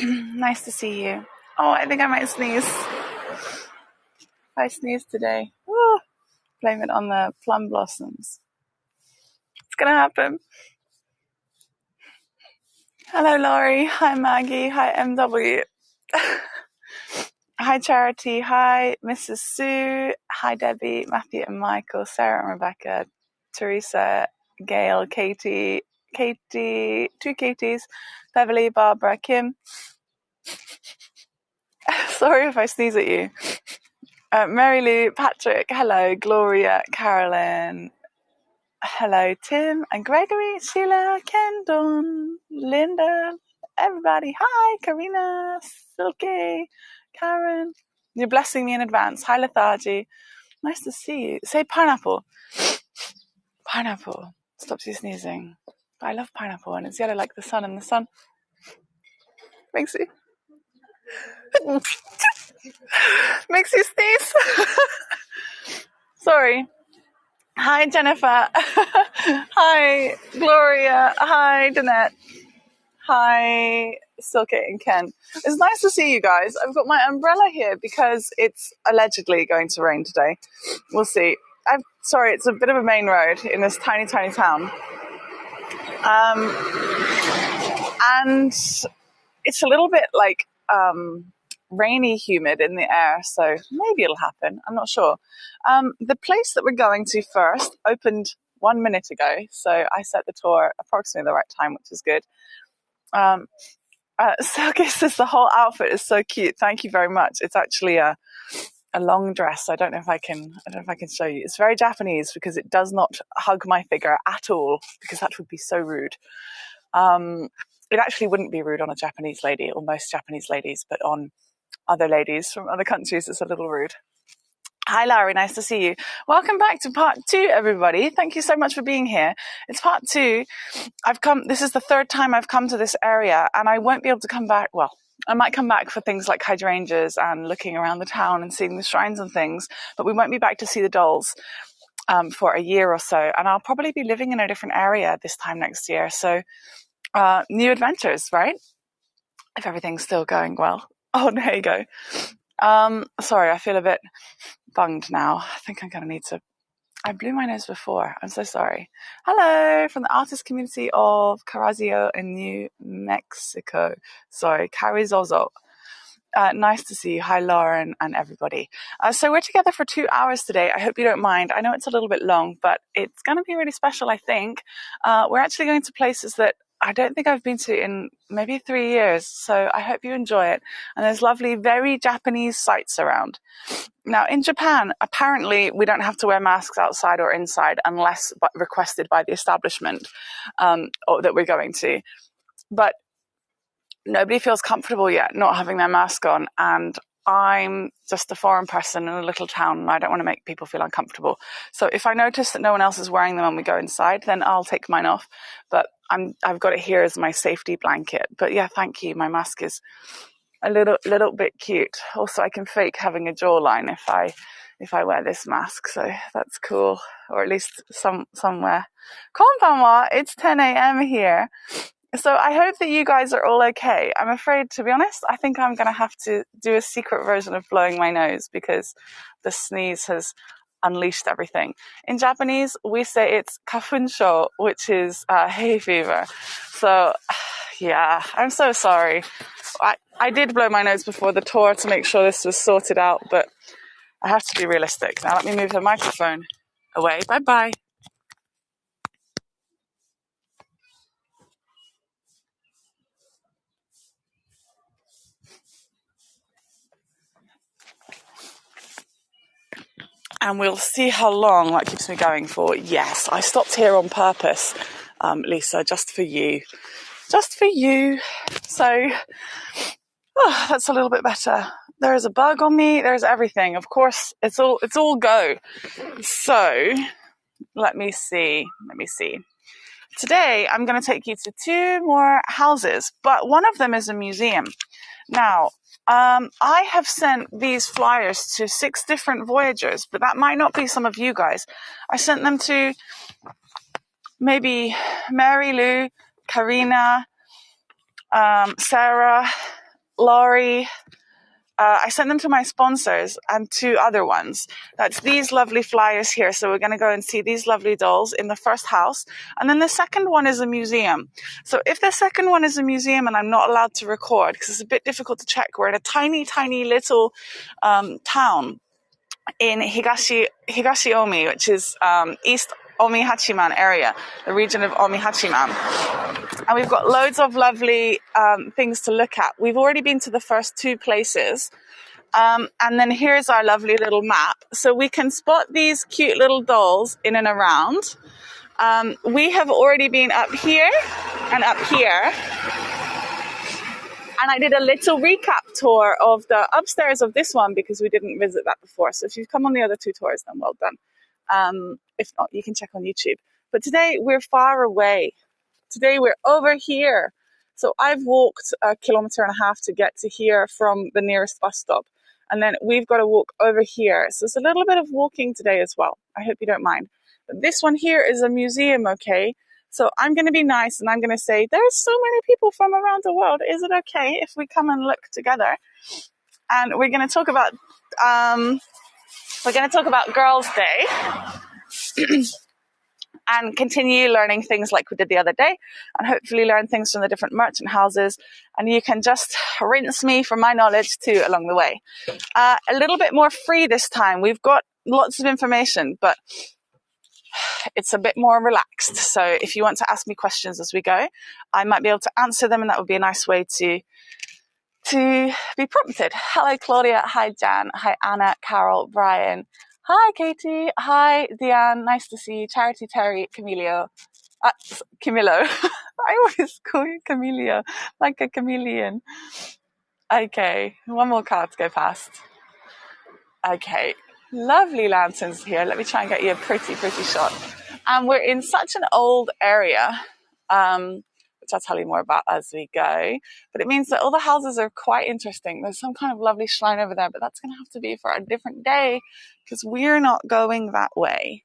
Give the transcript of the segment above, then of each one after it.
Nice to see you. Oh, I think I might sneeze. I sneezed today. Oh, blame it on the plum blossoms. It's gonna happen. Hello, Laurie. Hi, Maggie. Hi, MW. Hi, Charity. Hi, Mrs. Sue. Hi, Debbie, Matthew and Michael, Sarah and Rebecca, Teresa, Gail, Katie, two Katies, Beverly, Barbara, Kim. Sorry if I sneeze at you. Mary Lou, Patrick, hello, Gloria, Carolyn, hello, Tim and Gregory, Sheila, Ken, Dawn, Linda, everybody. Hi, Karina, Silky, Karen. You're blessing me in advance. Hi, Lethargy. Nice to see you. Say pineapple. Pineapple. Stops you sneezing. I love pineapple and it's yellow like the sun, and the sun makes you makes you sneeze. Sorry. Hi, Jennifer. Hi, Gloria. Hi, Danette. Hi, Silke and Ken. It's nice to see you guys. I've got my umbrella here because it's allegedly going to rain today. We'll see. I'm sorry, it's a bit of a main road in this tiny, tiny town. And it's a little bit like rainy, humid in the air, so maybe it'll happen. I'm not sure. The place that we're going to first opened 1 minute ago, so I set the tour approximately the right time, which is good. Silke says the whole outfit is so cute. Thank you very much. It's actually a long dress. I don't know if I can show you. It's very Japanese because it does not hug my figure at all, because that would be so rude. It actually wouldn't be rude on a Japanese lady, or most Japanese ladies, but on other ladies from other countries, it's a little rude. Hi, Larry. Nice to see you. Welcome back to part 2, everybody. Thank you so much for being here. It's part 2. This is the third time I've come to this area, and I won't be able to come back. Well, I might come back for things like hydrangeas and looking around the town and seeing the shrines and things, but we won't be back to see the dolls for a year or so. And I'll probably be living in a different area this time next year. So new adventures, right? If everything's still going well. Oh, there you go. Sorry, I feel a bit bunged now. I think I'm going to need to... I blew my nose before. I'm so sorry. Hello from the artist community of Carrizzo in New Mexico. Sorry, Carrizozo. Nice to see you. Hi, Lauren and everybody. So we're together for 2 hours today. I hope you don't mind. I know it's a little bit long, but it's going to be really special, I think. We're actually going to places that I don't think I've been to in maybe 3 years. So I hope you enjoy it. And there's lovely, very Japanese sights around. Now, in Japan, apparently we don't have to wear masks outside or inside unless requested by the establishment that we're going to. But nobody feels comfortable yet not having their mask on, and I'm just a foreign person in a little town, and I don't want to make people feel uncomfortable. So if I notice that no one else is wearing them when we go inside, then I'll take mine off. But I've got it here as my safety blanket. But yeah, thank you. My mask is a little bit cute. Also, I can fake having a jawline if I wear this mask, so that's cool. Or at least somewhere. Konbanwa, it's 10 a.m. here. So I hope that you guys are all okay. I'm afraid, to be honest, I think I'm going to have to do a secret version of blowing my nose because the sneeze has unleashed everything. In Japanese, we say it's kafunsho, which is hay fever. So, yeah, I'm so sorry. I did blow my nose before the tour to make sure this was sorted out, but I have to be realistic. Now let me move the microphone away. Bye-bye. And we'll see how long that keeps me going for. Yes, I stopped here on purpose, Lisa, just for you. Just for you. So, that's a little bit better. There is a bug on me. There's everything. Of course, it's all go. So, let me see. Today, I'm going to take you to 2 more houses, but one of them is a museum. Now, I have sent these flyers to 6 different voyagers, but that might not be some of you guys. I sent them to maybe Mary Lou, Karina, Sarah, Laurie, I sent them to my sponsors and 2 other ones. That's these lovely flyers here. So we're going to go and see these lovely dolls in the first house. And then the second one is a museum. So if the second one is a museum and I'm not allowed to record, because it's a bit difficult to check, we're in a tiny, tiny little town in Higashi Omi, which is East Omihachiman area, the region of Omihachiman. And we've got loads of lovely things to look at. We've already been to the first 2 places. And then here's our lovely little map. So we can spot these cute little dolls in and around. We have already been up here and up here. And I did a little recap tour of the upstairs of this one because we didn't visit that before. So if you've come on the other 2 tours, then well done. If not, you can check on YouTube. But today we're far away. Today we're over here. So I've walked 1.5 kilometers to get to here from the nearest bus stop. And then we've got to walk over here. So it's a little bit of walking today as well. I hope you don't mind. But this one here is a museum, okay? So I'm going to be nice and I'm going to say, there's so many people from around the world. Is it okay if we come and look together? And we're going to talk about Girls' Day and continue learning things like we did the other day, and hopefully learn things from the different merchant houses. And you can just rinse me for my knowledge too along the way. A little bit more free this time. We've got lots of information, but it's a bit more relaxed. So if you want to ask me questions as we go, I might be able to answer them, and that would be a nice way to be prompted. Hello, Claudia. Hi, Jan. Hi, Anna, Carol, Brian. Hi, Katie. Hi, Diane. Nice to see you. Charity, Terry, Camilo. I always call you Camilio, like a chameleon. Okay, one more card to go past. Okay, lovely lanterns here. Let me try and get you a pretty shot. And we're in such an old area, which I'll tell you more about as we go. But it means that all the houses are quite interesting. There's some kind of lovely shrine over there, but that's going to have to be for a different day because we're not going that way.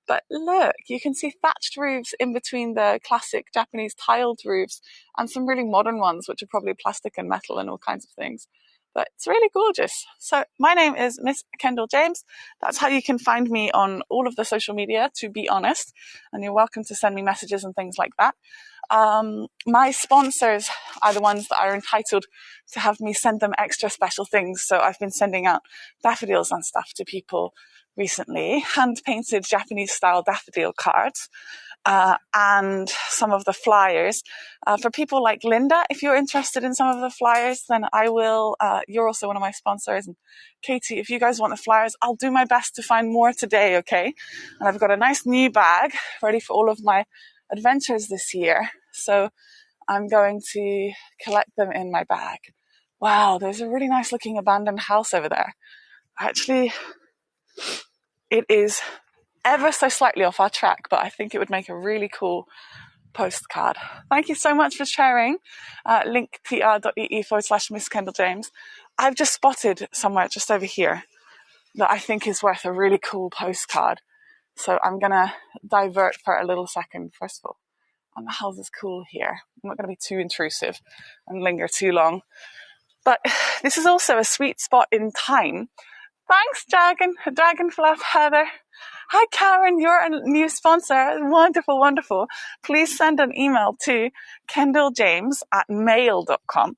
But look, you can see thatched roofs in between the classic Japanese tiled roofs and some really modern ones, which are probably plastic and metal and all kinds of things. But it's really gorgeous. So my name is MissKendalJames. That's how you can find me on all of the social media, to be honest. And you're welcome to send me messages and things like that. My sponsors are the ones that are entitled to have me send them extra special things. So I've been sending out daffodils and stuff to people recently, hand-painted Japanese-style daffodil cards, and some of the flyers. For people like Linda, if you're interested in some of the flyers, then I will, you're also one of my sponsors. And Katie, if you guys want the flyers, I'll do my best to find more today, okay? And I've got a nice new bag ready for all of my adventures this year. So I'm going to collect them in my bag. Wow, there's a really nice looking abandoned house over there. Actually, it is ever so slightly off our track, but I think it would make a really cool postcard. Thank you so much for sharing. linktr.ee/MissKendalJames. I've just spotted somewhere just over here that I think is worth a really cool postcard. So I'm going to divert for a little second, first of all. And the house is cool here. I'm not going to be too intrusive and linger too long. But this is also a sweet spot in time. Thanks, Dragon Fluff, Heather. Hi, Karen, you're a new sponsor. Wonderful, wonderful. Please send an email to kendalljames@mail.com.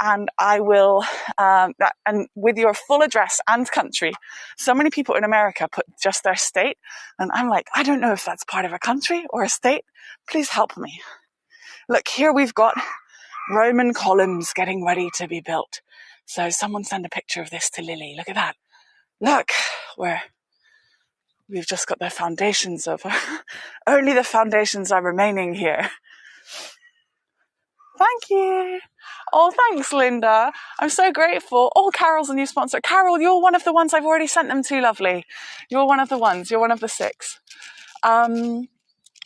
And I will, and with your full address and country. So many people in America put just their state. And I'm like, I don't know if that's part of a country or a state. Please help me. Look, here we've got Roman columns getting ready to be built. So someone send a picture of this to Lily. Look at that. Look, we've just got the foundations of, only the foundations are remaining here. Thank you. Oh, thanks, Linda. I'm so grateful. Oh, Carol's a new sponsor. Carol, you're one of the ones I've already sent them to, lovely. You're one of the ones. You're one of the 6.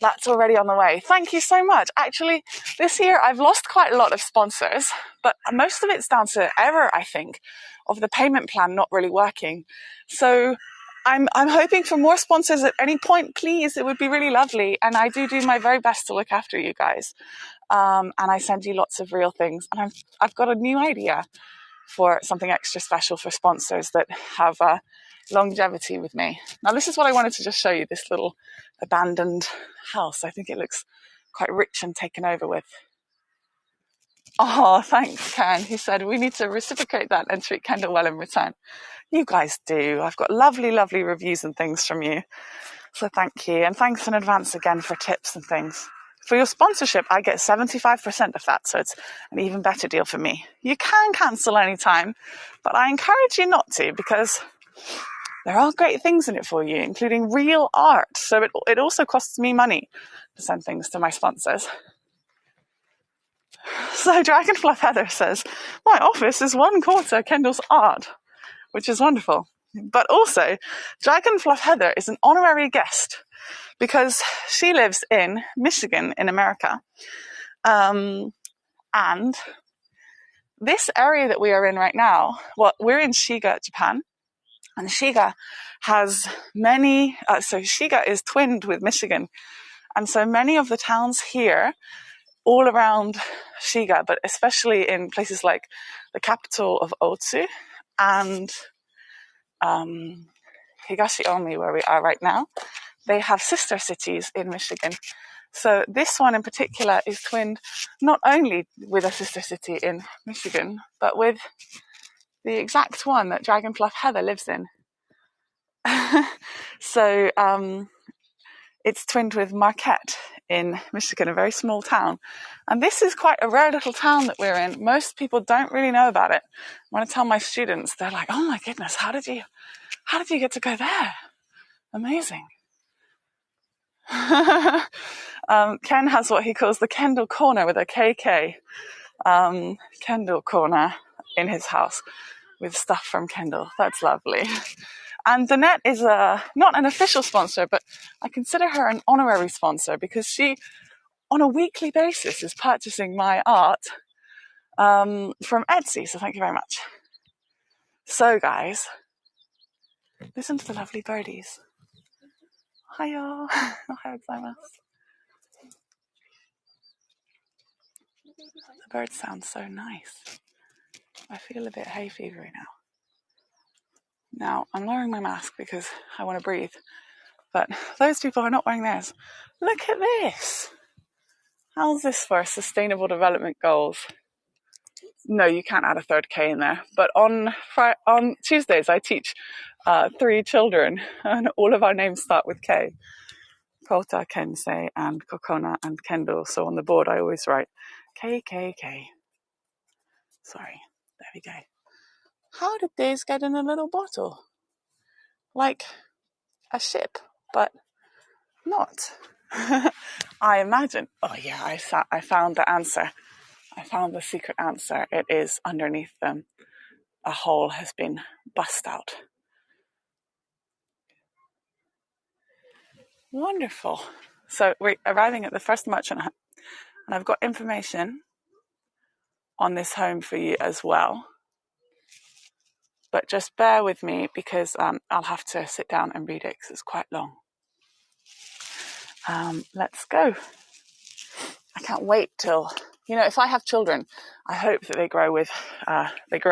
That's already on the way. Thank you so much. Actually, this year I've lost quite a lot of sponsors, but most of it's down to error, I think, of the payment plan not really working. So I'm hoping for more sponsors at any point, please. It would be really lovely. And I do my very best to look after you guys. and I send you lots of real things. And I've got a new idea for something extra special for sponsors that have longevity with me. Now, this is what I wanted to just show you, this little abandoned house. I think it looks quite rich and taken over with. Oh, thanks, Ken. He said, we need to reciprocate that and treat Kendall well in return. You guys do. I've got lovely, lovely reviews and things from you. So thank you. And thanks in advance again for tips and things. For your sponsorship, I get 75% of that, so it's an even better deal for me. You can cancel anytime, but I encourage you not to, because there are great things in it for you, including real art. So it also costs me money to send things to my sponsors. So Dragonfluff Heather says, my office is 1/4 Kendall's art, which is wonderful. But also, Dragonfluff Heather is an honorary guest because she lives in Michigan in America. And this area that we are in right now, well, we're in Shiga, Japan. And Shiga has many, so Shiga is twinned with Michigan. And so many of the towns here, all around Shiga, but especially in places like the capital of Otsu and Higashiomi, where we are right now, they have sister cities in Michigan. So this one in particular is twinned not only with a sister city in Michigan, but with the exact one that Dragonfluff Heather lives in. So it's twinned with Marquette in Michigan, a very small town. And this is quite a rare little town that we're in. Most people don't really know about it. When I tell my students, they're like, oh my goodness, how did you get to go there? Amazing. Ken has what he calls the Kendall Corner with a KK. Kendall Corner in his house with stuff from Kendall. That's lovely. And Danette is not an official sponsor, but I consider her an honorary sponsor because she, on a weekly basis, is purchasing my art from Etsy. So thank you very much. So guys, listen to the lovely birdies. Hiya. Ohayou gozaimasu. The birds sound so nice. I feel a bit hay fevery now. Now, I'm lowering my mask because I want to breathe. But those people are not wearing theirs. Look at this. How's this for sustainable development goals? No, you can't add a third K in there. But on Tuesdays, I teach 3 children, and all of our names start with K. Kota, Kensei, and Kokona, and Kendall. So on the board, I always write K, K, K. Sorry, there we go. How did these get in a little bottle? Like a ship, but not. I imagine. Oh yeah, I found the answer. I found the secret answer. It is underneath them. A hole has been bust out. Wonderful. So we're arriving at the first merchant home, and I've got information on this home for you as well. But just bear with me because I'll have to sit down and read it because it's quite long. Let's go. I can't wait till, if I have children, I hope that they grow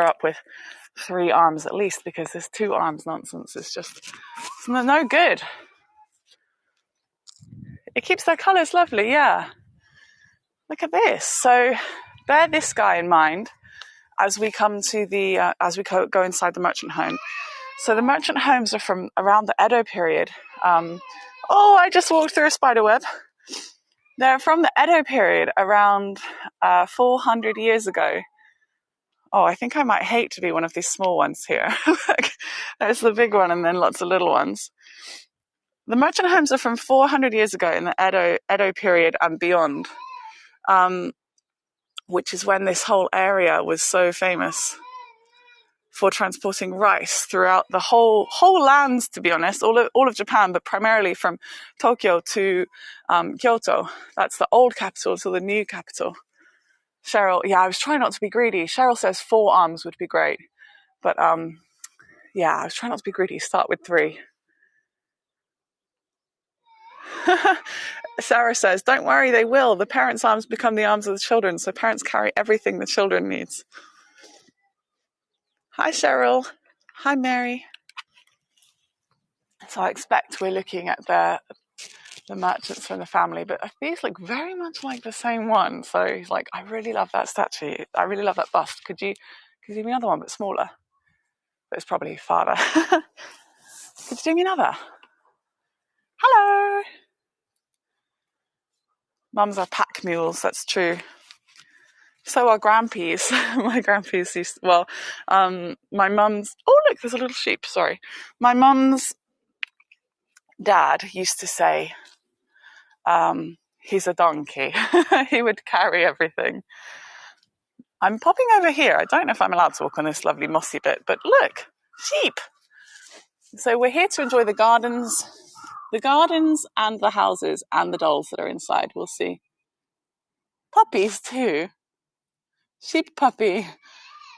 up with 3 arms at least, because this 2 arms nonsense is just no good. It keeps their colours lovely, yeah. Look at this. So bear this guy in mind as we come to go inside the merchant home. So the merchant homes are from around the Edo period. I just walked through a spider web. They're from the Edo period, around 400 years ago. Oh, I think I might hate to be one of these small ones here. There's the big one and then lots of little ones. The merchant homes are from 400 years ago in the Edo period and beyond, which is when this whole area was so famous for transporting rice throughout the whole lands, to be honest, all of Japan, but primarily from Tokyo to Kyoto. That's the old capital to the new capital. Cheryl, I was trying not to be greedy. Cheryl says 4 arms would be great. But I was trying not to be greedy. Start with 3. Sarah says, don't worry, they will. The parents' arms become the arms of the children, so parents carry everything the children needs. Hi, Cheryl. Hi, Mary. So I expect we're looking at the merchants from the family, but these look very much like the same one. So he's like, I really love that statue. I really love that bust. Could you do me another one, but smaller? But it's probably farther. Could you do me another? Hello. Mums are pack mules, that's true. So are grandpeas. My grandpeas used, my mum's, oh look, there's a little sheep, sorry. My mum's dad used to say, he's a donkey. He would carry everything. I'm popping over here. I don't know if I'm allowed to walk on this lovely mossy bit, but look, sheep. So we're here to enjoy the gardens and the houses and the dolls that are inside. We'll see. Puppies too. Sheep puppy.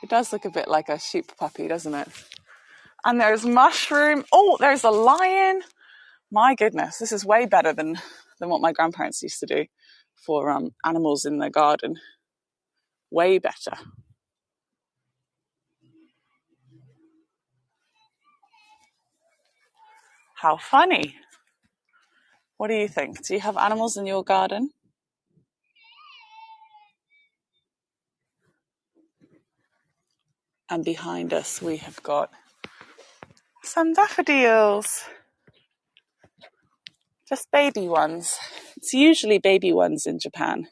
It does look a bit like a sheep puppy, doesn't it? And there's mushroom. Oh, there's a lion. My goodness, this is way better than what my grandparents used to do for animals in the garden. Way better. How funny. What do you think? Do you have animals in your garden? And behind us we have got some daffodils. Just baby ones. It's usually baby ones in Japan.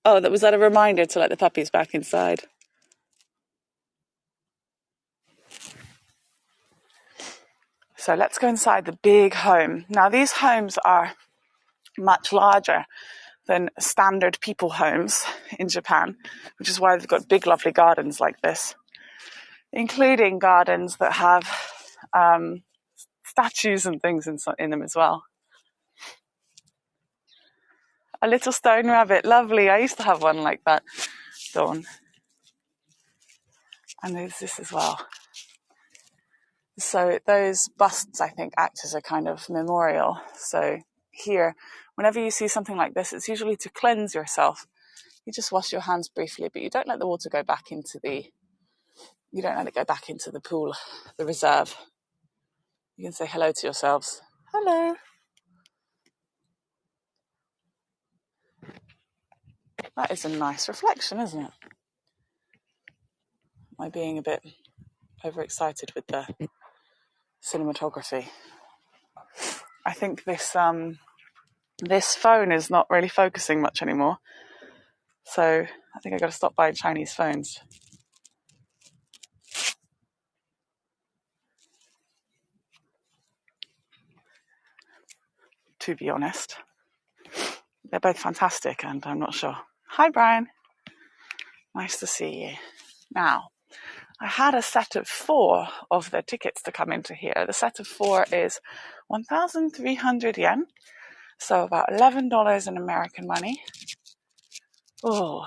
Oh, was that a reminder to let the puppies back inside? So let's go inside the big home. Now these homes are much larger than standard people homes in Japan, which is why they've got big lovely gardens like this, including gardens that have statues and things in them as well. A little stone rabbit, lovely. I used to have one like that, Dawn. And there's this as well. So those busts, I think, act as a kind of memorial. So here, whenever you see something like this, it's usually to cleanse yourself. You just wash your hands briefly, but you don't let the water go back into you don't let it go back into the pool, the reserve. You can say hello to yourselves. Hello. That is a nice reflection, isn't it? Am I being a bit overexcited with the cinematography? I think this phone is not really focusing much anymore. So I think I've got to stop buying Chinese phones. To be honest. They're both fantastic and I'm not sure. Hi, Brian. Nice to see you. Now, I had a set of 4 of the tickets to come into here. The set of 4 is 1,300 yen, so about $11 in American money. Oh,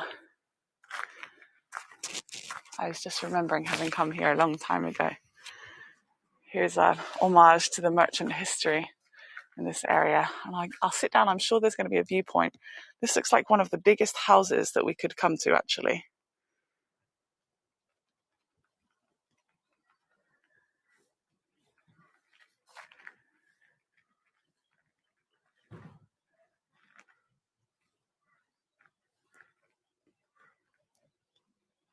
I was just remembering having come here a long time ago. Here's a homage to the merchant history in this area. And I'll sit down. I'm sure there's going to be a viewpoint. This looks like one of the biggest houses that we could come to, actually.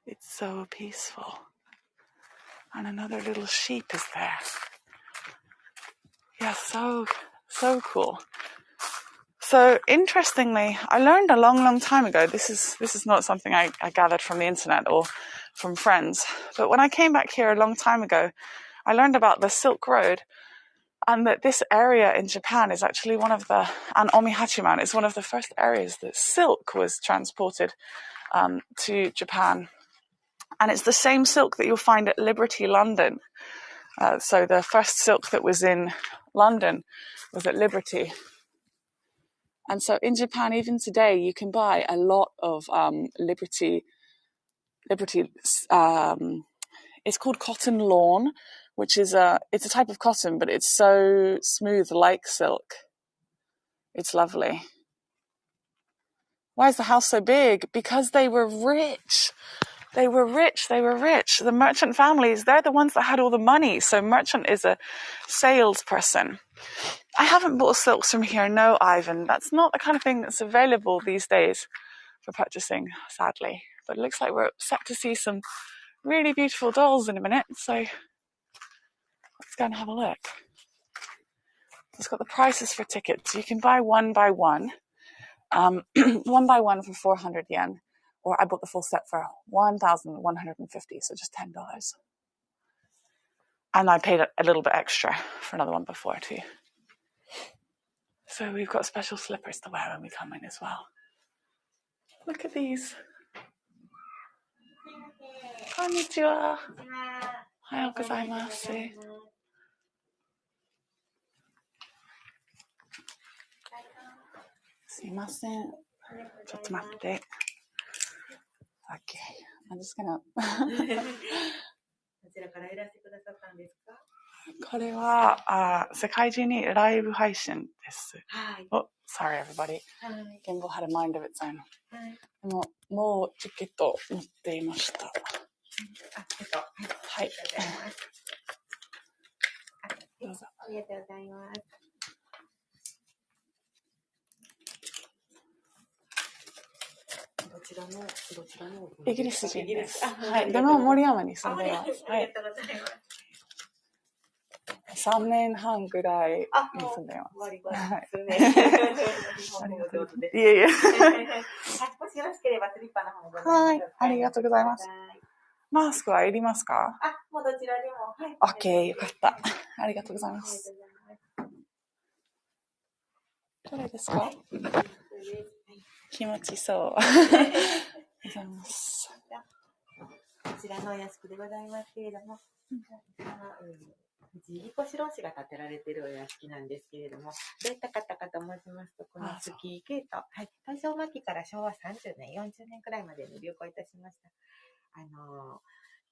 It's so peaceful. And another little sheep is there. Yeah, so cool. So interestingly, I learned a long time ago, this is not something I gathered from the internet or from friends, but when I came back here a long time ago, I learned about the Silk Road, and that this area in Japan is actually and Omihachiman is one of the first areas that silk was transported to Japan. And it's the same silk that you'll find at Liberty, London. So the first silk that was in London was at Liberty. And so in Japan, even today, you can buy a lot of Liberty Liberty, it's called cotton lawn, which is it's a type of cotton, but it's so smooth like silk. It's lovely. Why is the house so big? Because they were rich. They were rich. The merchant families, they're the ones that had all the money. So merchant is a salesperson. I haven't bought silks from here, no, Ivan. That's not the kind of thing that's available these days for purchasing, sadly. But it looks like we're set to see some really beautiful dolls in a minute. So let's go and have a look. It's got the prices for tickets. You can buy one by one. One by one for 400 yen. Or I bought the full set for 1,150, so just $10. And I paid a little bit extra for another one before too. So we've got special slippers to wear when we come in as well. Look at these. Konnichiwa. Ohayou gozaimasu. Sumimasen. ちょっと待って。Okay. I'm just gonna どちらからいらしてくださったんですか？これは世界中にライブ配信です。はい。Oh, sorry everybody. はい。Gimbal had a mind of its own. はい。でもうチケット持っていました。あ、はい。どうぞ。ありがとうございます。どちらのイギリス人です。はい。でも森山に住んでいます。はい。ありがとうございます。3年半ぐらいに住んでいます。割りですね。日本語上手です。いえいえ。もしよろしければスリッパの方も。はい。ありがとうございます。マスクはいりますか？もうどちらでも。はい。OK、よかった。ありがとうございます。どれですか？気持ちそう。ありがとうございます。こちらのお屋敷でございますけれども、藤井彦四郎氏が建てられているお屋敷なんですけれども、どういった方かと申しますと、このスキーゲート、はい、大正末期から昭和30年、40年くらいまでに流行いたしました。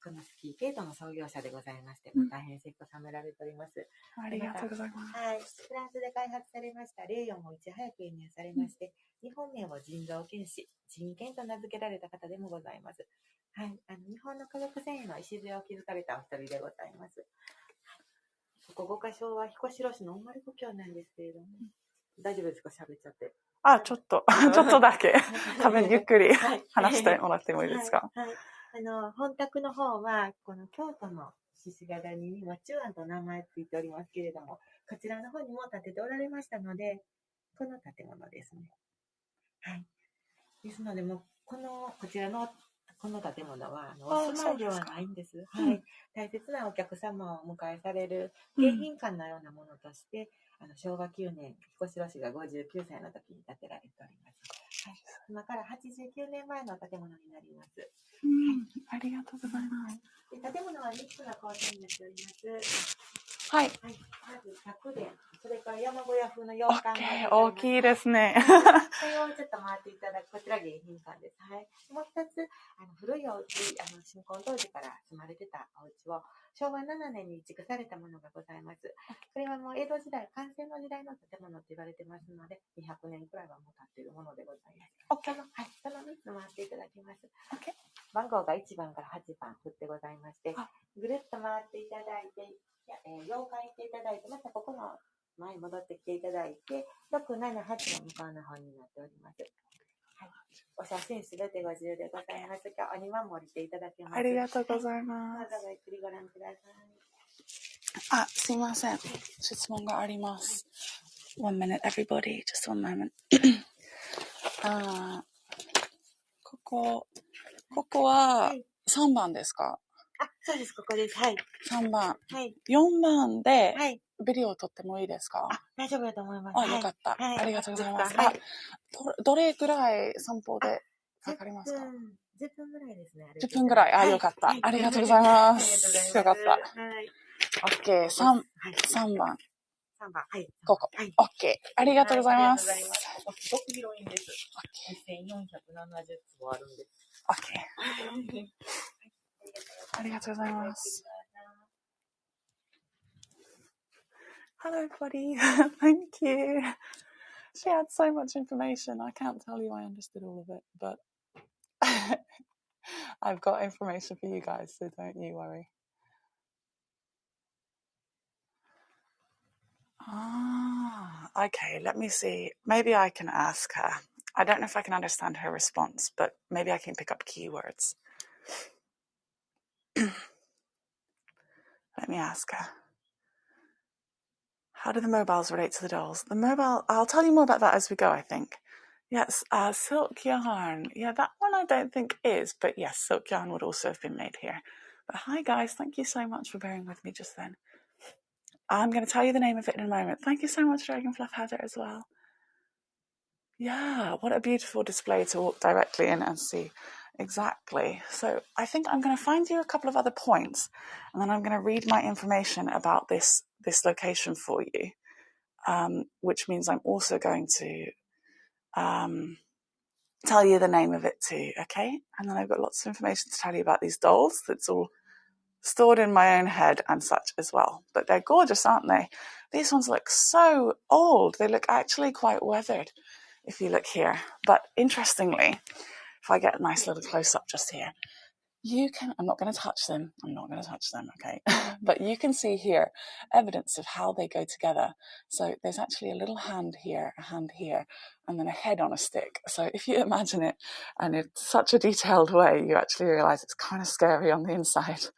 このスキーゲートの創業者でございまして、大変成功収められております。ありがとうございます。はい、フランスで開発されましたレーヨンをいち早く輸入されまして、日本名を人造剣士、人剣と名付けられた方でもございます。はい、日本の化学繊維の礎を築かれたお一人でございます。ここ5箇所は彦四郎氏の生まれ故郷なんですけれども、大丈夫ですか？喋っちゃって。ちょっとだけ、多分ゆっくり話してもらってもいいですか？はい。本宅の方は、この京都の獅子ヶ谷に中庵と名前ついておりますけれども、こちらの方にも建てておられましたので、この建物ですね。はい。ですので、もう、こちらのこの建物はお住まいではないんです。はい。大切なお客様をお迎えされる迎賓館のようなものとして、昭和9年、彦四郎氏が59歳の時に建てられております。はい。今から89年前の建物になります。ありがとうございます。建物は3つの構成になっております。はい。はい。まず100殿、それから山小屋風の洋館が大きいですね。それをちょっと回っていただく、こちら迎賓館です。はい。もう一つ、古いお家、新婚当時から住まれてたお家を、昭和7年に移築されたものがございます。これはもう江戸時代、完成の時代の建物と言われてますので、200年くらいはもう経っているものでございます。はい。その3つ回っていただきます。番号が1番から8番振ってございまして、ぐるっと回っていただいて、洋館行っていただいて、またここの前戻ってきていただいて、6、7、8の向こうの方になっております。はい。お写真すべてご自由でございます。今日お庭も降りていただけます。ありがとうございます。どうぞごゆっくりご覧ください。すいません。質問があります。One minute, everybody. Just one moment. ここは3番ですか？そうです、ここです。はい。3番。はい。4番で、ビデオを撮ってもいいですか？大丈夫だと思います。よかった。ありがとうございます。はい。どれぐらい散歩でかかりますか？10分ぐらいですね。10分ぐらい。よかった。ありがとうございます。よかった。はい。OK。3番。3番。はい。ここ。OK。ありがとうございます。すごく広いんです。2470坪あるんです。OK。ありがとうございます。Hello, buddy. Thank you. She had so much information. I can't tell you I understood all of it, but I've got information for you guys, so don't you worry. Okay, let me see. Maybe I can ask her. I don't know if I can understand her response, but maybe I can pick up keywords. Let me ask her. How do the mobiles relate to the dolls? The mobile, I'll tell you more about that as we go, I think. Yes, silk yarn. Yeah, that one I don't think is, but yes, silk yarn would also have been made here. But hi guys, thank you so much for bearing with me just then. I'm going to tell you the name of it in a moment. Thank you so much, Dragon Fluff Heather, as well. Yeah, what a beautiful display to walk directly in and see. Exactly. So I think I'm going to find you a couple of other points, and then I'm going to read my information about this location for you, which means I'm also going to tell you the name of it too, okay? And then I've got lots of information to tell you about these dolls that's all stored in my own head and such as well. But they're gorgeous, aren't they? These ones look so old. They look actually quite weathered if you look here. But interestingly, if I get a nice little close-up just here, you can, I'm not going to touch them, okay? But you can see here evidence of how they go together. So there's actually a little hand here, and then a head on a stick. So if you imagine it, and in such a detailed way, you actually realize it's kind of scary on the inside.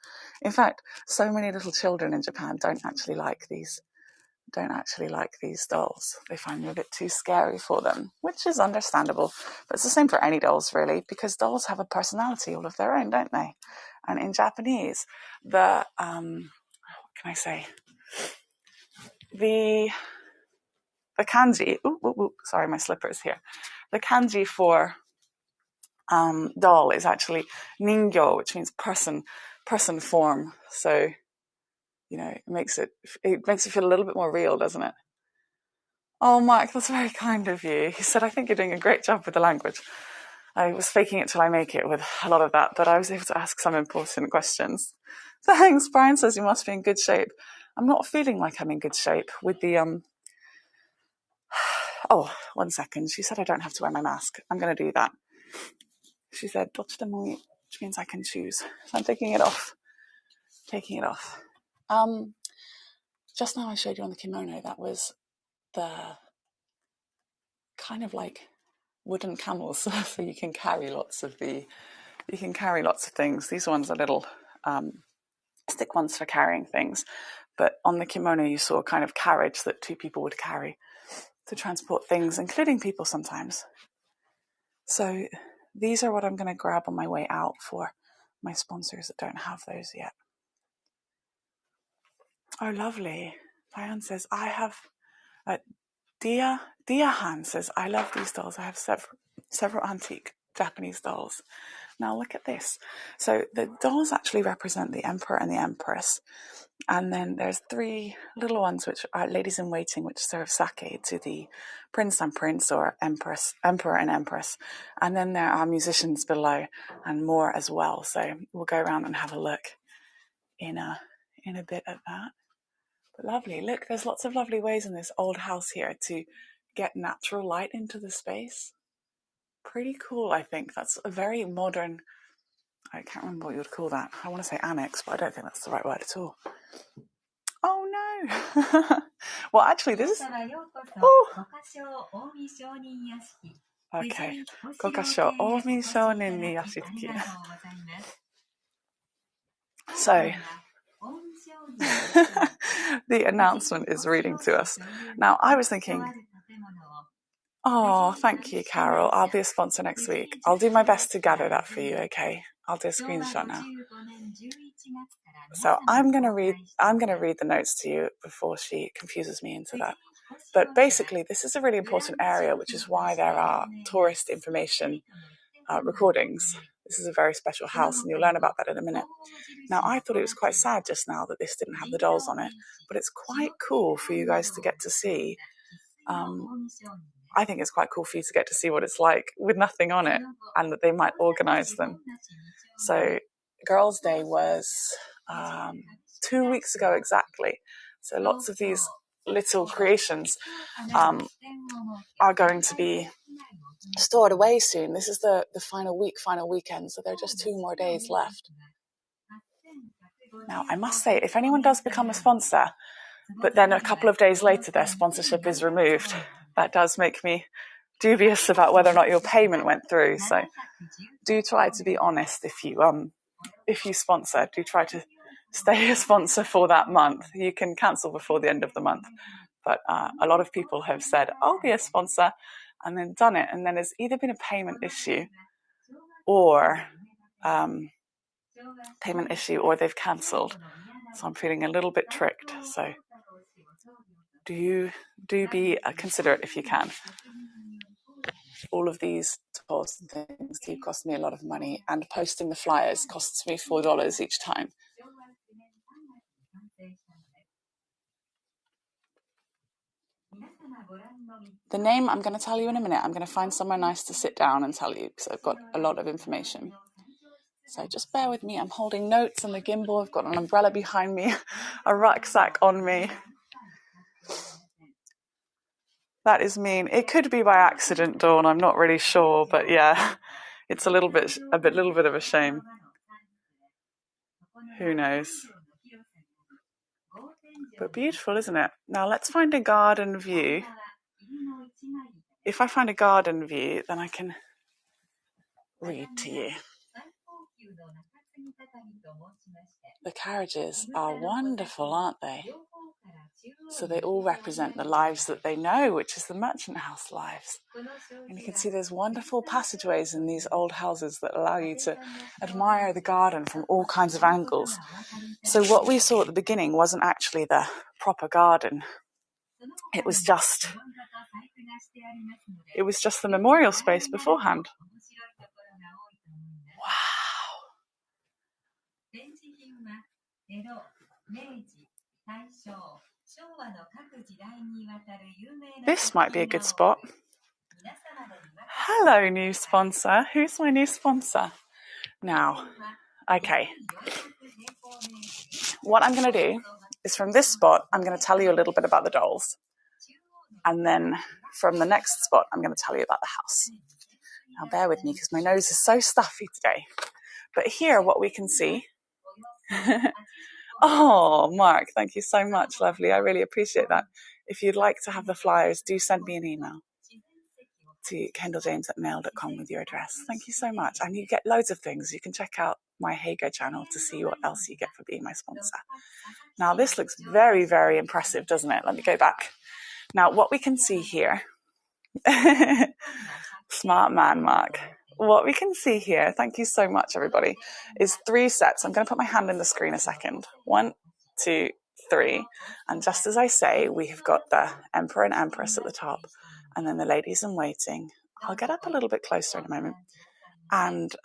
In fact, so many little children in Japan don't actually like these dolls. They find them a bit too scary for them, which is understandable. But it's the same for any dolls, really, because dolls have a personality all of their own, don't they? And in Japanese, the what can I say? The kanji. Sorry, my slippers here. The kanji for doll is actually ningyo, which means person form. So it makes it feel a little bit more real, doesn't it? Oh, Mike, that's very kind of you. He said, I think you're doing a great job with the language. I was faking it till I make it with a lot of that, but I was able to ask some important questions. Thanks. Brian says you must be in good shape. I'm not feeling like I'm in good shape with the, Oh, 1 second. She said I don't have to wear my mask. I'm going to do that. She said, dochidemo, which means I can choose. So I'm taking it off. Just now I showed you on the kimono, that was the kind of like wooden camels, so you can carry lots of things. These ones are little stick ones for carrying things, but on the kimono you saw a kind of carriage that two people would carry to transport things, including people sometimes. So these are what I'm going to grab on my way out for my sponsors that don't have those yet. Oh, lovely. Diane says, I have Diahan says, I love these dolls. I have several antique Japanese dolls. Now look at this. So the dolls actually represent the emperor and the empress. And then there's 3 little ones, which are ladies in waiting, which serve sake to the prince and prince, or emperor and empress. And then there are musicians below and more as well. So we'll go around and have a look in a bit at that. But lovely. Look, there's lots of lovely ways in this old house here to get natural light into the space. Pretty cool, I think. That's a very modern, I can't remember what you would call that. I want to say annex, but I don't think that's the right word at all. Oh no. Well, actually this is... Oh. Okay. Gokasho Omishonen ni yashiki. So the announcement is reading to us. Now, I was thinking, oh, thank you, Carol. I'll be a sponsor next week. I'll do my best to gather that for you, okay? I'll do a screenshot now. So I'm gonna read the notes to you before she confuses me into that. But basically, this is a really important area, which is why there are tourist information recordings. This is a very special house, and you'll learn about that in a minute. Now, I thought it was quite sad just now that this didn't have the dolls on it, but it's quite cool for you guys to get to see I think it's quite cool for you to get to see what it's like with nothing on it, and that they might organize them. So Girls' Day was 2 weeks ago exactly. So lots of these little creations are going to be stored away soon. This is the final weekend, so there are just 2 more days left. Now, I must say, if anyone does become a sponsor, but then a couple of days later their sponsorship is removed, that does make me dubious about whether or not your payment went through. So do try to be honest if you sponsor. Do try to stay a sponsor for that month. You can cancel before the end of the month. But a lot of people have said, I'll be a sponsor, and then done it. And then there's either been a payment issue or they've cancelled. So I'm feeling a little bit tricked. So do be considerate if you can. All of these tours and things do cost me a lot of money, and posting the flyers costs me $4 each time. The name I'm going to tell you in a minute. I'm going to find somewhere nice to sit down and tell you, because I've got a lot of information. So just bear with me. I'm holding notes on the gimbal. I've got an umbrella behind me, a rucksack on me. That is mean. It could be by accident, Dawn. I'm not really sure, but yeah, it's a little bit of a shame. Who knows? But beautiful, isn't it? Now let's find a garden view. If I find a garden view, then I can read to you. The carriages are wonderful, aren't they? So they all represent the lives that they know, which is the merchant house lives. And you can see there's wonderful passageways in these old houses that allow you to admire the garden from all kinds of angles. So what we saw at the beginning wasn't actually the proper garden. It was just the memorial space beforehand. Wow. This might be a good spot. Hello, new sponsor. Who's my new sponsor? Now, okay. What I'm going to do is, from this spot, I'm going to tell you a little bit about the dolls. And then from the next spot, I'm going to tell you about the house. Now, bear with me because my nose is so stuffy today. But here, what we can see... Oh, Mark, thank you so much, lovely. I really appreciate that. If you'd like to have the flyers, do send me an email to KendalJames@mail.com with your address. Thank you so much. And you get loads of things. You can check out my Heygo channel to see what else you get for being my sponsor. Now, this looks very, very impressive, doesn't it? Let me go back. Now, what we can see here... Smart man, Mark. What we can see here, thank you so much, everybody, is 3 sets. I'm going to put my hand in the screen a second. 1, 2, 3. And just as I say, we have got the Emperor and Empress at the top, and then the ladies in waiting. I'll get up a little bit closer in a moment. And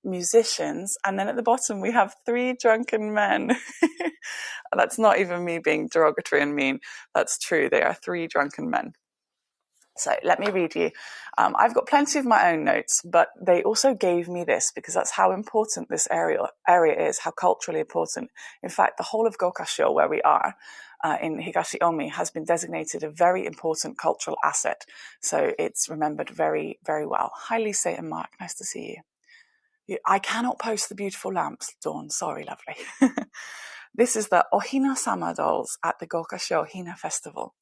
musicians. And then at the bottom, we have 3 drunken men. That's not even me being derogatory and mean. That's true. They are 3 drunken men. So let me read you. I've got plenty of my own notes, but they also gave me this because that's how important this area is, how culturally important. In fact, the whole of Gokasho, where we are in Higashi Omi, has been designated a very important cultural asset. So it's remembered very, very well. Hi, Lisa and Mark. Nice to see you. I cannot post the beautiful lamps, Dawn. Sorry, lovely. This is the Ohina-sama dolls at the Gokasho Hina Festival.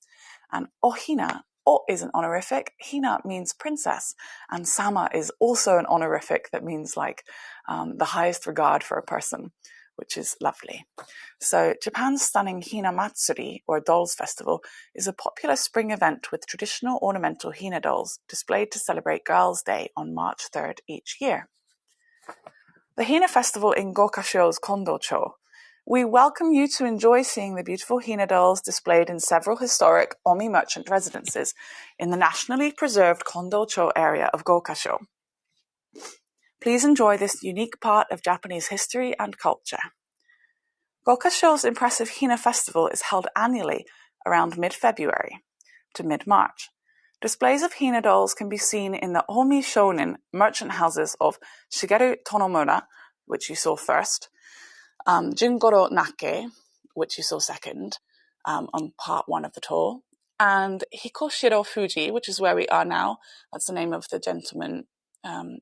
And Ohina... O is an honorific, Hina means princess, and Sama is also an honorific that means like the highest regard for a person, which is lovely. So Japan's stunning Hina Matsuri, or Dolls Festival, is a popular spring event with traditional ornamental Hina dolls displayed to celebrate Girls' Day on March 3rd each year. The Hina Festival in Gokasho's Kondo-cho. We welcome you to enjoy seeing the beautiful Hina dolls displayed in several historic Omi merchant residences in the nationally preserved Kondo-cho area of Gokasho. Please enjoy this unique part of Japanese history and culture. Gokasho's impressive Hina Festival is held annually around mid-February to mid-March. Displays of Hina dolls can be seen in the Omihachiman merchant houses of Shigeru Tonomura, which you saw first, Jungoro Nake, which you saw second, on part 1 of the tour, and Hikoshiro Fuji, which is where we are now. That's the name of the gentleman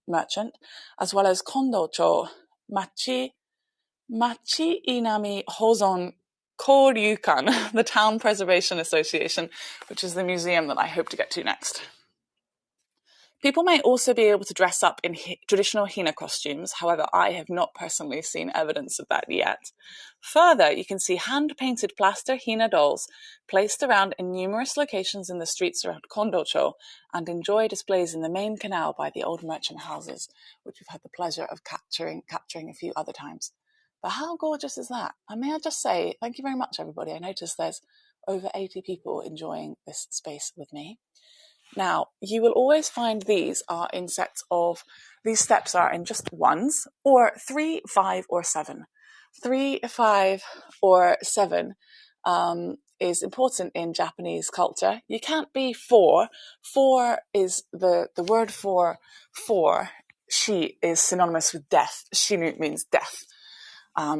merchant, as well as Kondocho Machi Inami Hozon Koryukan, the Town Preservation Association, which is the museum that I hope to get to next. People may also be able to dress up in traditional Hina costumes. However, I have not personally seen evidence of that yet. Further, you can see hand-painted plaster Hina dolls placed around in numerous locations in the streets around Kondocho, and enjoy displays in the main canal by the old merchant houses, which we've had the pleasure of capturing a few other times. But how gorgeous is that? And may I just say, thank you very much, everybody. I noticed there's over 80 people enjoying this space with me. Now, you will always find these are in sets of, these steps are in just ones, or 3, 5, or 7. 3, 5, or 7 is important in Japanese culture. You can't be 4. 4 is the word for 4. Shi is synonymous with death. Shinu means death.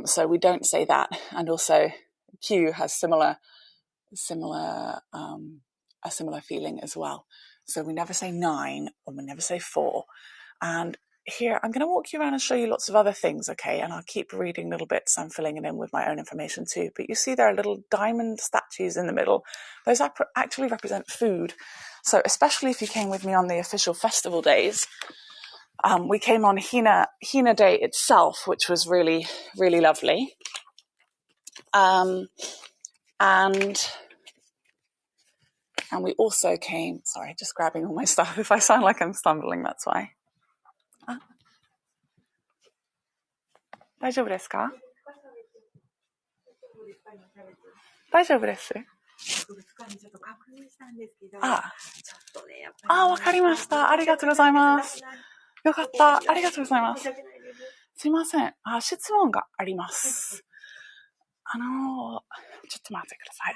So we don't say that. And also Q has a similar feeling as well. So we never say 9 or we never say 4. And here I'm going to walk you around and show you lots of other things, okay? And I'll keep reading little bits. I'm filling it in with my own information too. But you see there are little diamond statues in the middle. Those actually represent food. So especially if you came with me on the official festival days, we came on Hina Day itself, which was really, really lovely. And we also came, sorry, just grabbing all my stuff. If I sound like I'm stumbling, that's why. 大丈夫ですか？大丈夫です。わかりました。ありがとうございます。よかった。ありがとうございます。すいません。質問があります。ちょっと待ってください。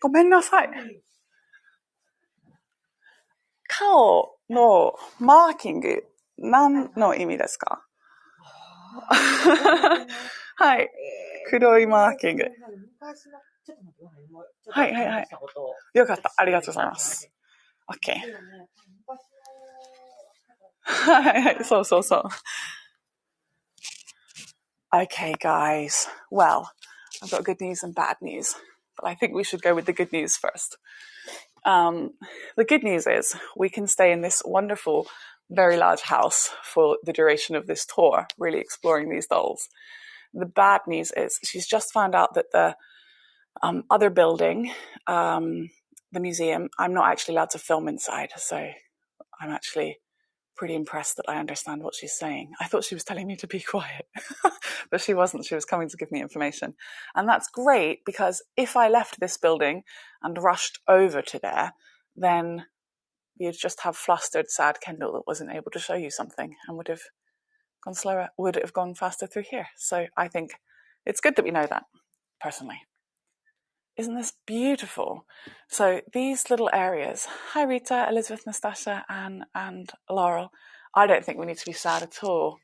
ごめんなさい。顔のマーキング、何の意味ですか？はい。黒いマーキング。はい。よかった。ありがとうございます。OK。はい。そう。Okay, guys. Well, I've got good news and bad news, but I think we should go with the good news first. The good news is we can stay in this wonderful, very large house for the duration of this tour, really exploring these dolls. The bad news is she's just found out that the other building, the museum, I'm not actually allowed to film inside, so I'm actually pretty impressed that I understand what she's saying. I thought she was telling me to be quiet, but she wasn't. She was coming to give me information. And that's great, because if I left this building and rushed over to there, then you'd just have flustered, sad Kendall that wasn't able to show you something and would have gone slower, would have gone faster through here. So I think it's good that we know that, personally. Isn't this beautiful? So these little areas, hi Rita, Elizabeth, Nastasha, Anne and Laurel. I don't think we need to be sad at all.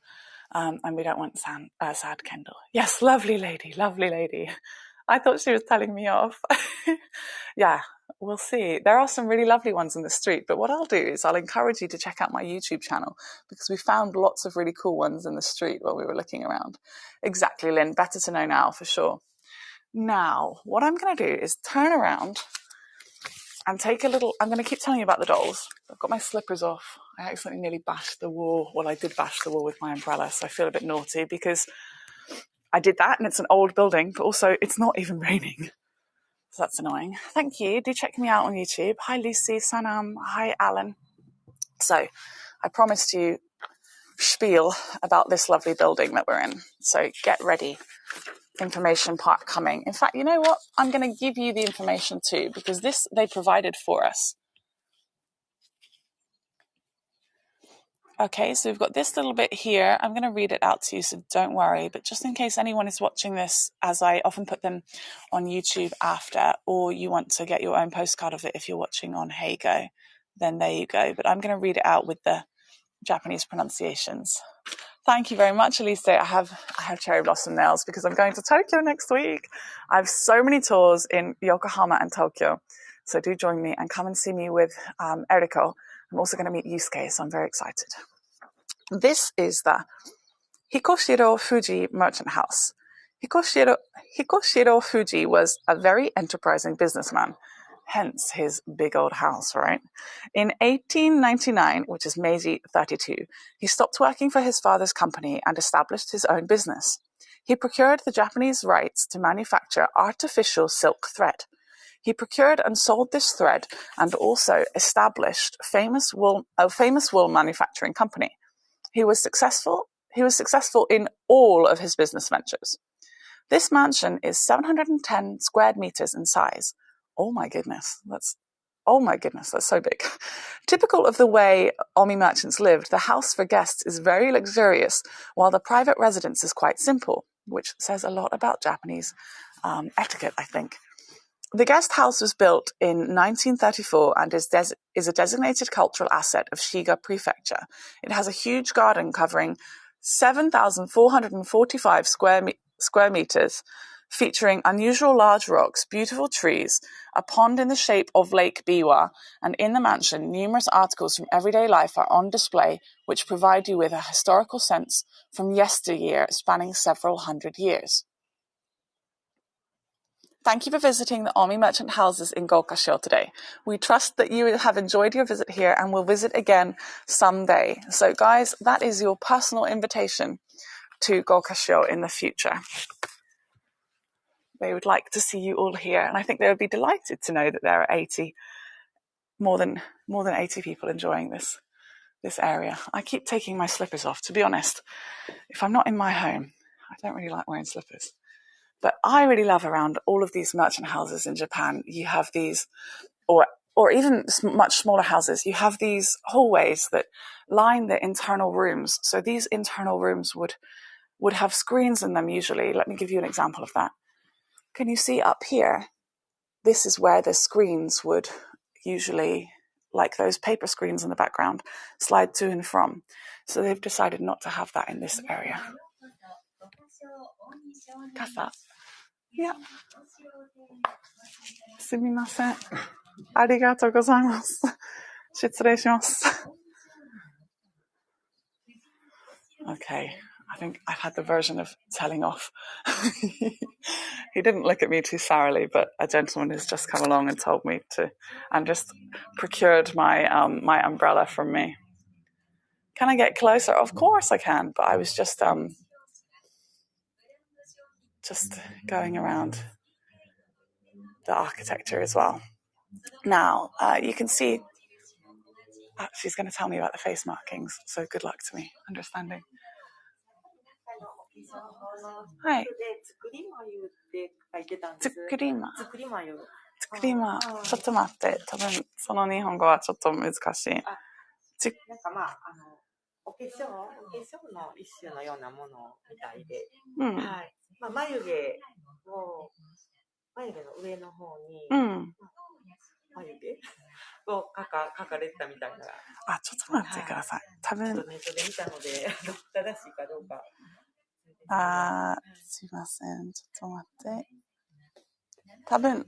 And we don't want sad Kendall. Yes, lovely lady. I thought she was telling me off. Yeah, we'll see. There are some really lovely ones in the street, but what I'll do is I'll encourage you to check out my YouTube channel, because we found lots of really cool ones in the street while we were looking around. Exactly, Lynn. Better to know now, for sure. Now, what I'm going to do is turn around and take a little... I'm going to keep telling you about the dolls. I've got my slippers off. I accidentally nearly bashed the wall. Well, I did bash the wall with my umbrella, so I feel a bit naughty because I did that and it's an old building, but also it's not even raining. So that's annoying. Thank you. Do check me out on YouTube. Hi, Lucy, Sanam. Hi, Alan. So I promised you spiel about this lovely building that we're in. So get ready. Information part coming. In fact, you know what? I'm going to give you the information too, because this they provided for us. Okay, so we've got this little bit here. I'm going to read it out to you, so don't worry. But just in case anyone is watching this, as I often put them on YouTube after, or you want to get your own postcard of it if you're watching on Heygo, then there you go. But I'm going to read it out with the Japanese pronunciations. Thank you very much, Elise. I have cherry blossom nails because I'm going to Tokyo next week. I have so many tours in Yokohama and Tokyo. So do join me and come and see me with Eriko. I'm also going to meet Yusuke, so I'm very excited. This is the Hikoshiro Fuji merchant house. Hikoshiro Fuji was a very enterprising businessman, hence his big old house, right? In 1899, which is Meiji 32, he stopped working for his father's company and established his own business. He procured the Japanese rights to manufacture artificial silk thread. He procured and sold this thread and also established a famous wool manufacturing company. He was successful in all of his business ventures. This mansion is 710 square meters in size. Oh my goodness, that's so big. Typical of the way Omi merchants lived, the house for guests is very luxurious, while the private residence is quite simple, which says a lot about Japanese etiquette, I think. The guest house was built in 1934 and is a designated cultural asset of Shiga Prefecture. It has a huge garden covering 7,445 square meters, featuring unusual large rocks, beautiful trees, a pond in the shape of Lake Biwa, and in the mansion, numerous articles from everyday life are on display, which provide you with a historical sense from yesteryear spanning several hundred years. Thank you for visiting the Omi Merchant Houses in Gokasho today. We trust that you have enjoyed your visit here and will visit again someday. So guys, that is your personal invitation to Gokasho in the future. They would like to see you all here, and I think they would be delighted to know that there are more than 80 people enjoying this area. I keep taking my slippers off, to be honest. If I'm not in my home, I don't really like wearing slippers. But I really love around all of these merchant houses in Japan. You have these, or even much smaller houses, you have these hallways that line the internal rooms. So these internal rooms would have screens in them usually. Let me give you an example of that. Can you see up here? This is where the screens would usually, like those paper screens in the background, slide to and from. So they've decided not to have that in this area. Kasa. Yeah. すみません。ありがとうございます。失礼します。Okay, I think I've had the version of telling off. He didn't look at me too sourly, but a gentleman has just come along and told me to, and just procured my my umbrella from me. Can I get closer? Of course I can, but I was just going around the architecture as well. Now, you can see, she's going to tell me about the face markings, so good luck to me understanding. はい。作り眉って書いてたんです。作り眉。ちょっと待って。多分、その日本語はちょっと難しい。なんかまあ、お化粧の一種のようなものみたいで。はい。まあ、眉毛の上の方に、眉毛を書かれてたみたいな。あ、ちょっと待ってください。多分。ネットで見たので、正しいかどうか。すいません。ちょっと待って。多分、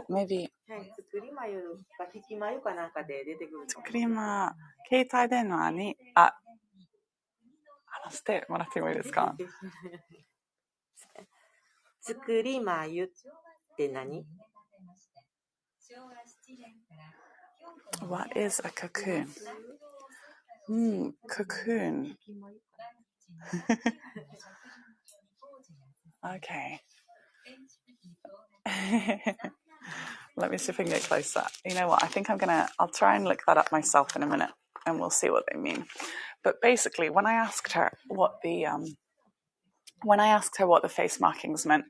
maybe。作り眉か引き眉かなんかで出てくる。作り眉、携帯電話に、話してもらってもいいですか？作り眉って何？ What is a cocoon? Cocoon. Okay. Let me see if I can get closer. You know what? I think I'll try and look that up myself in a minute and we'll see what they mean. But basically, when I asked her what the face markings meant,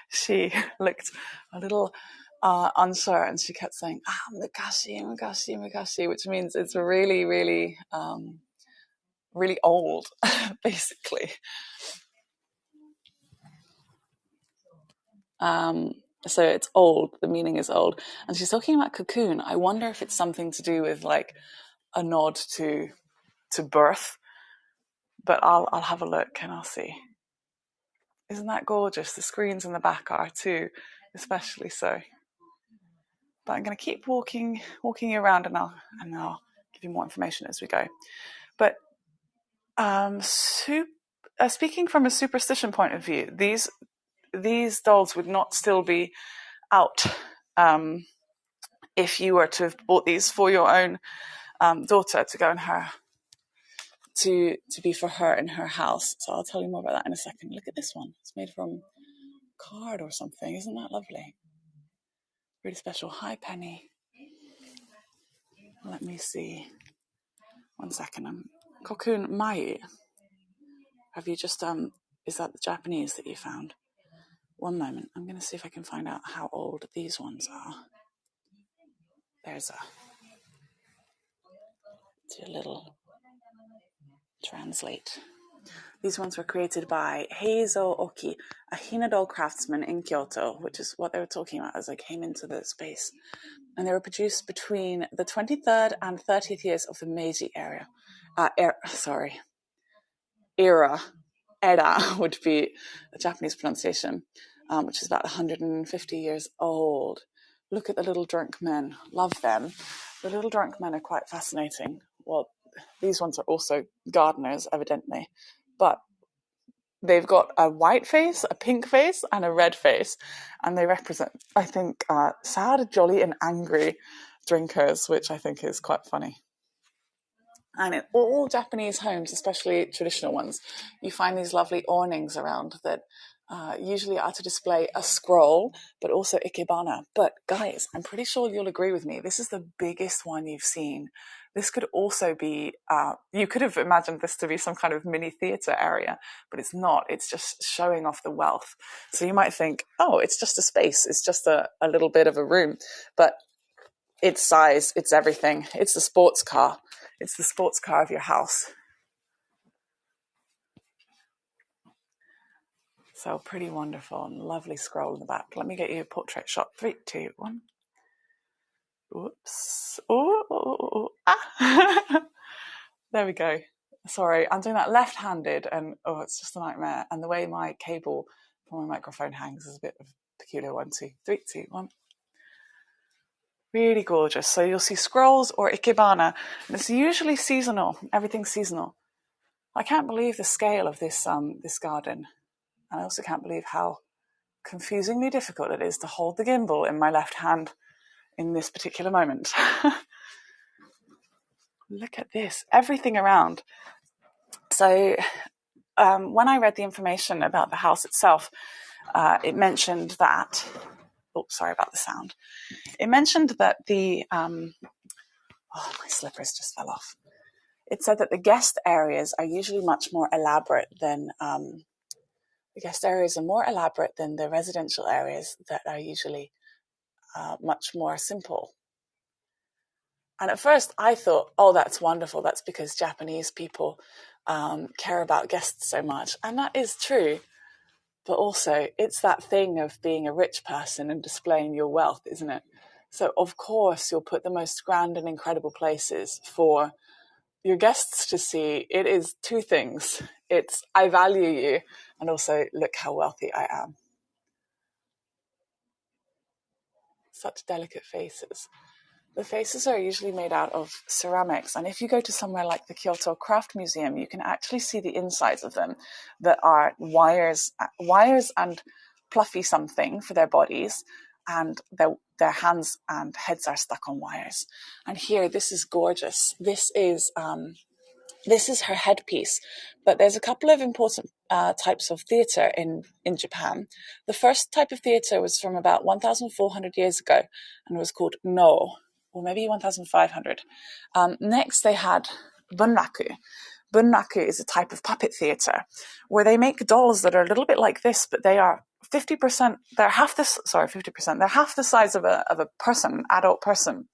she looked a little unsure, and she kept saying, mukashi, mukashi, mukashi, which means it's really, really, really old, basically. So it's old, the meaning is old. And she's talking about cocoon. I wonder if it's something to do with like a nod to birth, but I'll have a look and I'll see. Isn't that gorgeous? The screens in the back are too, especially so. But I'm going to keep walking around, and I'll give you more information as we go. But speaking from a superstition point of view, these dolls would not still be out if you were to have bought these for your own daughter to go in her to be for her in her house. So I'll tell you more about that in a second. Look at this one. It's made from card or something. Isn't that lovely? Really special. Hi, Penny. Let me see. 1 second. Cocoon mai. Have you just is that the Japanese that you found? 1 moment. I'm going to see if I can find out how old these ones are. There's a little translate. These ones were created by Heygo Oki, a Hina doll craftsman in Kyoto, which is what they were talking about as I came into the space. And they were produced between the 23rd and 30th years of the Meiji era. Era would be the Japanese pronunciation, which is about 150 years old. Look at the little drunk men. Love them. The little drunk men are quite fascinating. Well, these ones are also gardeners, evidently. But they've got a white face, a pink face, and a red face. And they represent, I think, sad, jolly, and angry drinkers, which I think is quite funny. And in all Japanese homes, especially traditional ones, you find these lovely awnings around that usually are to display a scroll, but also ikebana. But guys, I'm pretty sure you'll agree with me. This is the biggest one you've seen. This could also be, you could have imagined this to be some kind of mini theatre area, but it's not. It's just showing off the wealth. So you might think, oh, it's just a space. It's just a little bit of a room. But its size, it's everything. It's the sports car. It's the sports car of your house. So pretty wonderful and lovely scroll in the back. Let me get you a portrait shot. 3, 2, 1. Oops. Oh. Ah. There we go. Sorry, I'm doing that left-handed and it's just a nightmare. And the way my cable from my microphone hangs is a bit of a peculiar one too. 3, 2, 1. Really gorgeous. So you'll see scrolls or ikebana. And it's usually seasonal. Everything's seasonal. I can't believe the scale of this garden. And I also can't believe how confusingly difficult it is to hold the gimbal in my left hand in this particular moment. Look at this. Everything around. So when I read the information about the house itself, it mentioned that... Oh, sorry about the sound. It mentioned that the... my slippers just fell off. It said that the guest areas are usually much more elaborate than... the guest areas are more elaborate than the residential areas that are usually much more simple. And at first I thought, oh, that's wonderful. That's because Japanese people care about guests so much. And that is true. But also it's that thing of being a rich person and displaying your wealth, isn't it? So of course you'll put the most grand and incredible places for your guests to see. It is two things. It's I value you, and also look how wealthy I am. Such delicate faces. The faces are usually made out of ceramics, and if you go to somewhere like the Kyoto Craft Museum, you can actually see the insides of them that are wires and fluffy something for their bodies, and their hands and heads are stuck on wires. And here, this is gorgeous. This is her headpiece, but there's a couple of important types of theatre in Japan. The first type of theatre was from about 1,400 years ago and was called No, or maybe 1,500. Next, they had bunraku. Bunraku is a type of puppet theatre where they make dolls that are a little bit like this, but they are 50%, they're half the size of a person, adult person.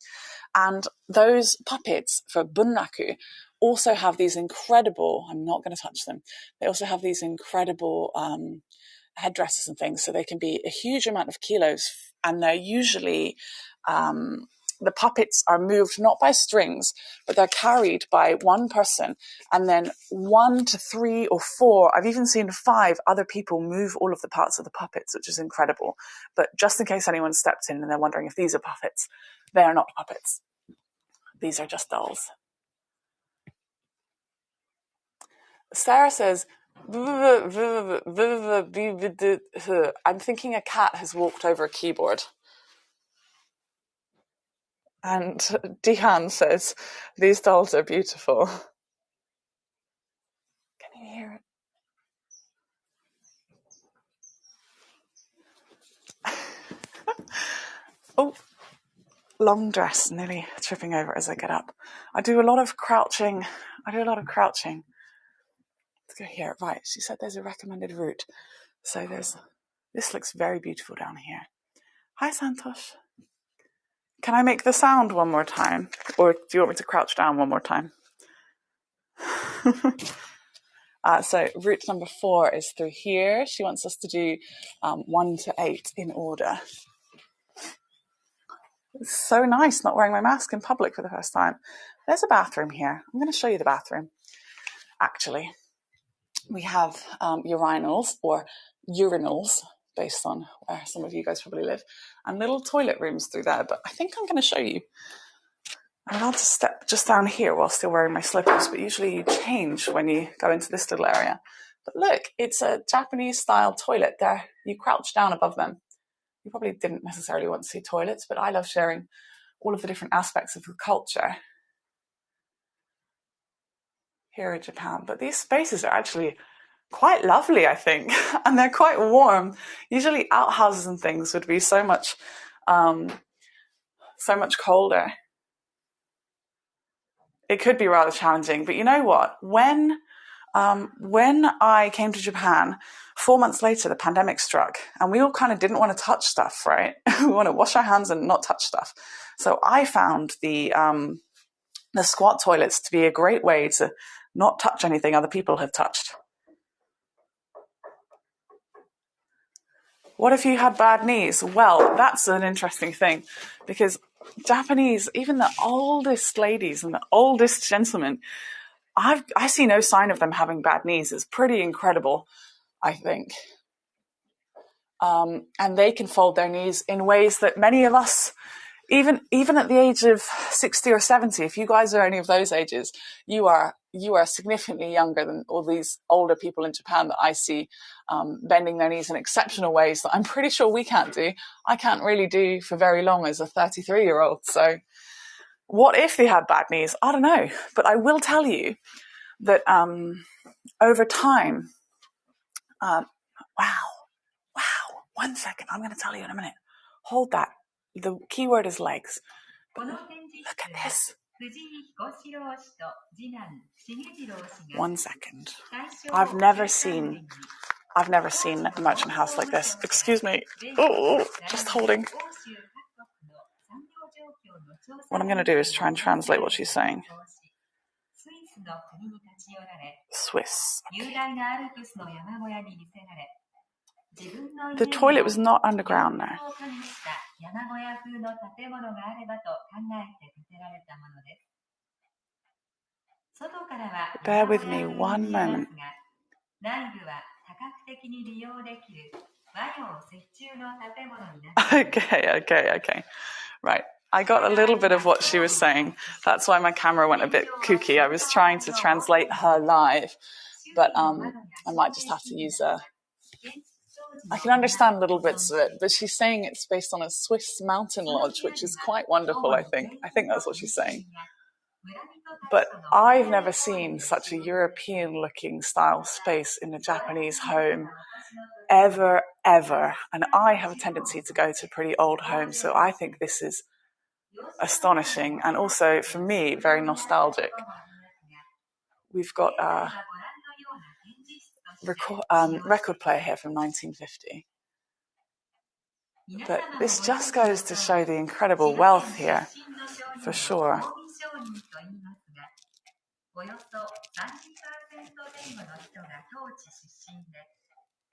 And those puppets for bunraku also have these incredible, I'm not going to touch them, they also have these incredible headdresses and things, so they can be a huge amount of kilos, and they're usually, the puppets are moved not by strings, but they're carried by one person, and then 1 to 3 or 4, I've even seen 5 other people move all of the parts of the puppets, which is incredible. But just in case anyone steps in and they're wondering if these are puppets, they are not puppets. These are just dolls. Sarah says, I'm thinking a cat has walked over a keyboard. And Dihan says, these dolls are beautiful. Can you hear it? Oh, long dress, nearly tripping over as I get up. I do a lot of crouching. Let's go here. Right, she said there's a recommended route. So this looks very beautiful down here. Hi, Santosh. Can I make the sound one more time? Or do you want me to crouch down one more time? So route number 4 is through here. She wants us to do 1 to 8 in order. It's so nice not wearing my mask in public for the first time. There's a bathroom here. I'm going to show you the bathroom, actually. We have urinals, or urinals, based on where some of you guys probably live, and little toilet rooms through there. But I think I'm going to show you. I'm allowed to step just down here while still wearing my slippers, but usually you change when you go into this little area. But look, it's a Japanese-style toilet there. You crouch down above them. You probably didn't necessarily want to see toilets, but I love sharing all of the different aspects of the culture here in Japan. But these spaces are actually quite lovely, I think, and they're quite warm. Usually outhouses and things would be so much colder. It could be rather challenging, but you know what? When I came to Japan, 4 months later, the pandemic struck, and we all kind of didn't want to touch stuff, right? We want to wash our hands and not touch stuff. So I found the squat toilets to be a great way to not touch anything other people have touched. What if you had bad knees? Well, that's an interesting thing, because Japanese, even the oldest ladies and the oldest gentlemen, I see no sign of them having bad knees. It's pretty incredible, I think. And they can fold their knees in ways that many of us, even at the age of 60 or 70, if you guys are any of those ages, you are significantly younger than all these older people in Japan that I see bending their knees in exceptional ways that I'm pretty sure we can't do. I can't really do for very long as a 33-year-old. So what if they had bad knees? I don't know. But I will tell you that over time, wow, 1 second. I'm going to tell you in a minute. Hold that. The key word is legs. Look at this. 1 second. I've never seen a merchant house like this. Excuse me. Oh, just holding. What I'm going to do is try and translate what she's saying. Swiss. Okay. The toilet was not underground now. Bear with me 1 moment. Okay. Right. I got a little bit of what she was saying. That's why my camera went a bit kooky. I was trying to translate her live, but I might just have to use I can understand little bits of it, but she's saying it's based on a Swiss mountain lodge, which is quite wonderful, I think. I think that's what she's saying. But I've never seen such a European-looking style space in a Japanese home ever. And I have a tendency to go to pretty old homes, so I think this is astonishing and also, for me, very nostalgic. We've got a record player here from 1950. But this just goes to show the incredible wealth here, for sure. およそ 30% 前後の人が当地出身で、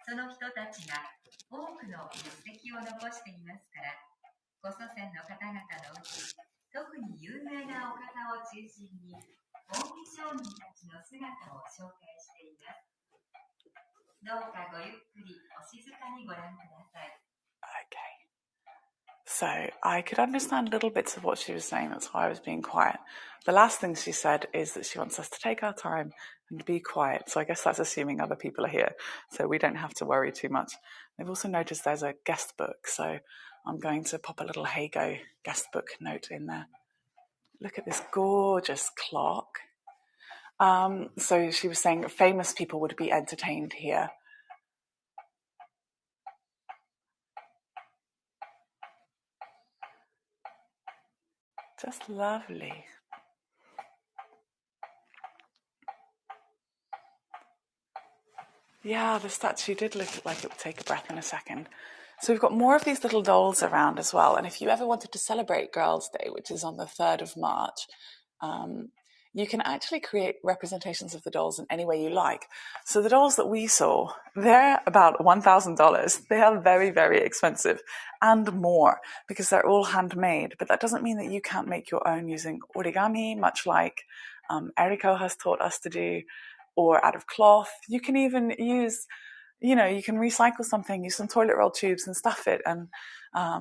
その人たちが多くの実績を残していますから、ご祖先の方々のうち、特に有名なお方を中心に、近江商人たちの姿を紹介しています。どうかごゆっくりお静かにご覧ください。Okay. So I could understand little bits of what she was saying. That's why I was being quiet. The last thing she said is that she wants us to take our time and be quiet. So I guess that's assuming other people are here, so we don't have to worry too much. I've also noticed there's a guest book, so I'm going to pop a little Heygo guest book note in there. Look at this gorgeous clock. So she was saying famous people would be entertained here. Just lovely. Yeah, the statue did look like it would take a breath in a second. So we've got more of these little dolls around as well. And if you ever wanted to celebrate Girls' Day, which is on the 3rd of March, you can actually create representations of the dolls in any way you like. So the dolls that we saw, they're about $1,000. They are very, very expensive and more because they're all handmade. But that doesn't mean that you can't make your own using origami, much like Eriko has taught us to do, or out of cloth. You can even use, you can recycle something, use some toilet roll tubes and stuff it. And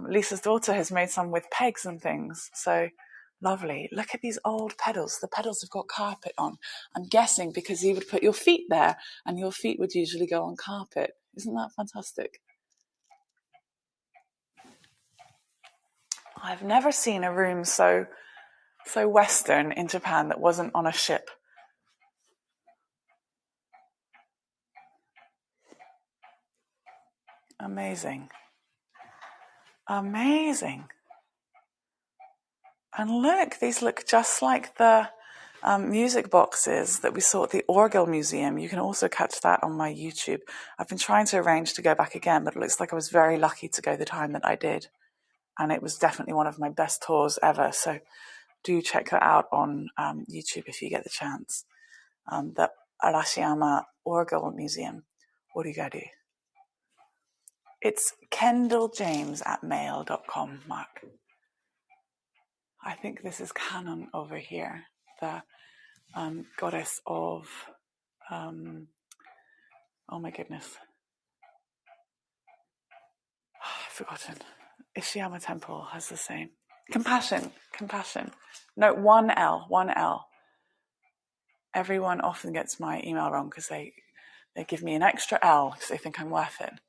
Lisa's daughter has made some with pegs and things. So lovely. Look at these old pedals. The pedals have got carpet on. I'm guessing because you would put your feet there and your feet would usually go on carpet. Isn't that fantastic? I've never seen a room so Western in Japan that wasn't on a ship. Amazing. Amazing. And look, these look just like the music boxes that we saw at the Orgel Museum. You can also catch that on my YouTube. I've been trying to arrange to go back again, but it looks like I was very lucky to go the time that I did. And it was definitely one of my best tours ever. So do check that out on YouTube if you get the chance. The Arashiyama Orgel Museum. Origaru. It's MissKendalJames@mail.com, Mark. I think this is Canon over here, the goddess of, oh my goodness, I've forgotten. Ishiyama Temple has the same. Compassion. No, one L. Everyone often gets my email wrong because they give me an extra L because they think I'm worth it.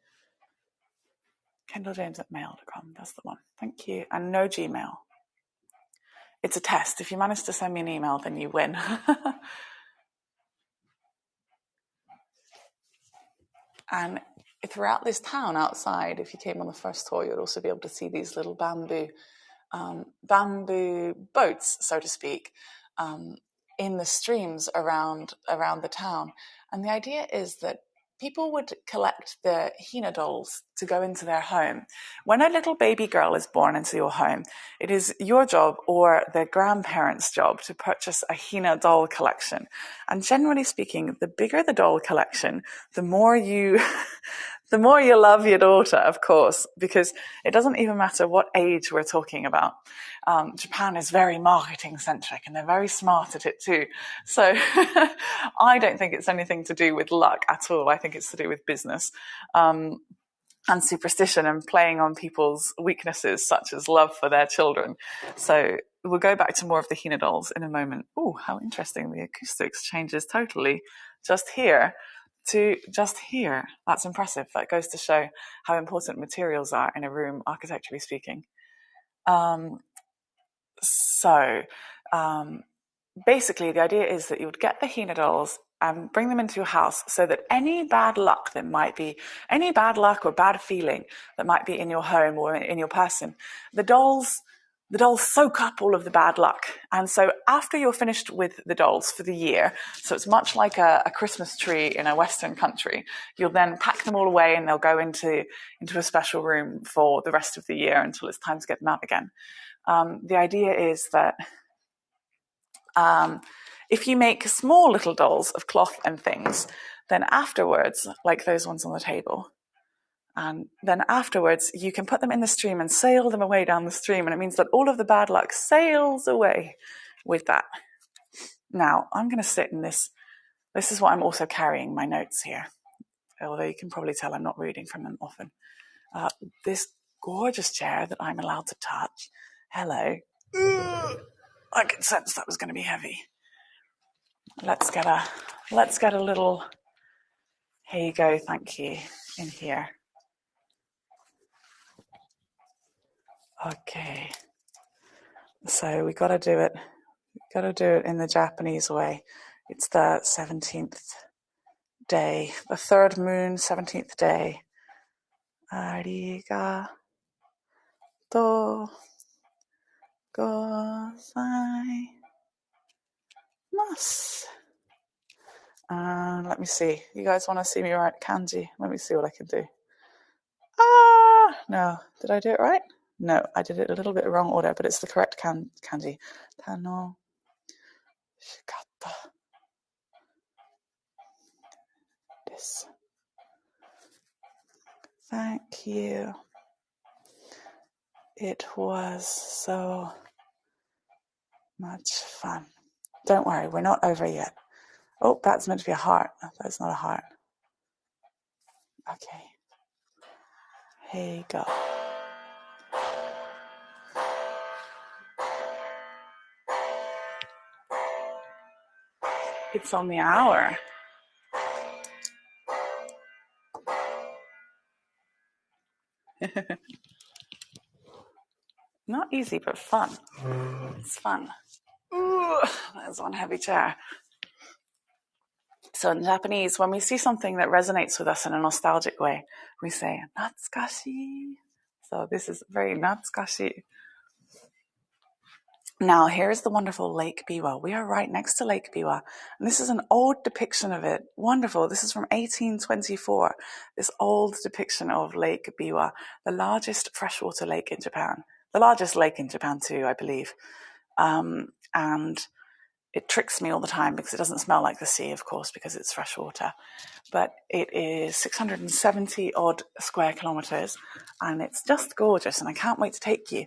KendalJames@mail.com, that's the one. Thank you. And no Gmail. It's a test. If you manage to send me an email, then you win. And throughout this town outside, if you came on the first tour, you'd also be able to see these little bamboo boats, so to speak, in the streams around the town. And the idea is that people would collect the Hina dolls to go into their home. When a little baby girl is born into your home, it is your job or the grandparents' job to purchase a Hina doll collection. And generally speaking, the bigger the doll collection, the more you love your daughter, of course, because it doesn't even matter what age we're talking about. Japan is very marketing centric and they're very smart at it too. So I don't think it's anything to do with luck at all. I think it's to do with business and superstition and playing on people's weaknesses, such as love for their children. So we'll go back to more of the Hina dolls in a moment. Oh, how interesting. The acoustics changes totally just here to just here. That's impressive. That goes to show how important materials are in a room, architecturally speaking. Basically, the idea is that you would get the Hina dolls and bring them into your house so that any bad luck or bad feeling that might be in your home or in your person, the dolls the dolls soak up all of the bad luck. And so after you're finished with the dolls for the year, so it's much like a Christmas tree in a Western country, you'll then pack them all away and they'll go into a special room for the rest of the year until it's time to get them out again. The idea is that if you make small little dolls of cloth and things, then afterwards, like those ones on the table, and then afterwards, you can put them in the stream and sail them away down the stream. And it means that all of the bad luck sails away with that. Now, I'm going to sit in this. This is what I'm also carrying, my notes here. Although you can probably tell I'm not reading from them often. This gorgeous chair that I'm allowed to touch. Hello. I could sense that was going to be heavy. Let's get a little Heygo, thank you, in here. Okay. So we got to do it in the Japanese way. It's the 17th day, the third moon, 17th day. Arigato gozaimasu. Let me see. You guys want to see me write kanji? Let me see what I can do. No. Did I do it right? No, I did it a little bit wrong order, but it's the correct kanji. Tano shikata. This. Thank you. It was so much fun. Don't worry, we're not over yet. Oh, that's meant to be a heart. That's not a heart. Okay. Here you go. It's on the hour. Not easy, but fun. It's fun. Ooh, there's one heavy chair. So in Japanese, when we see something that resonates with us in a nostalgic way, we say, natsukashi. So this is very natsukashi. Now, here's the wonderful Lake Biwa. We are right next to Lake Biwa. And this is an old depiction of it. Wonderful. This is from 1824. This old depiction of Lake Biwa, the largest freshwater lake in Japan. The largest lake in Japan too, I believe. And it tricks me all the time because it doesn't smell like the sea, of course, because it's freshwater. But it is 670 odd square kilometers and it's just gorgeous and I can't wait to take you.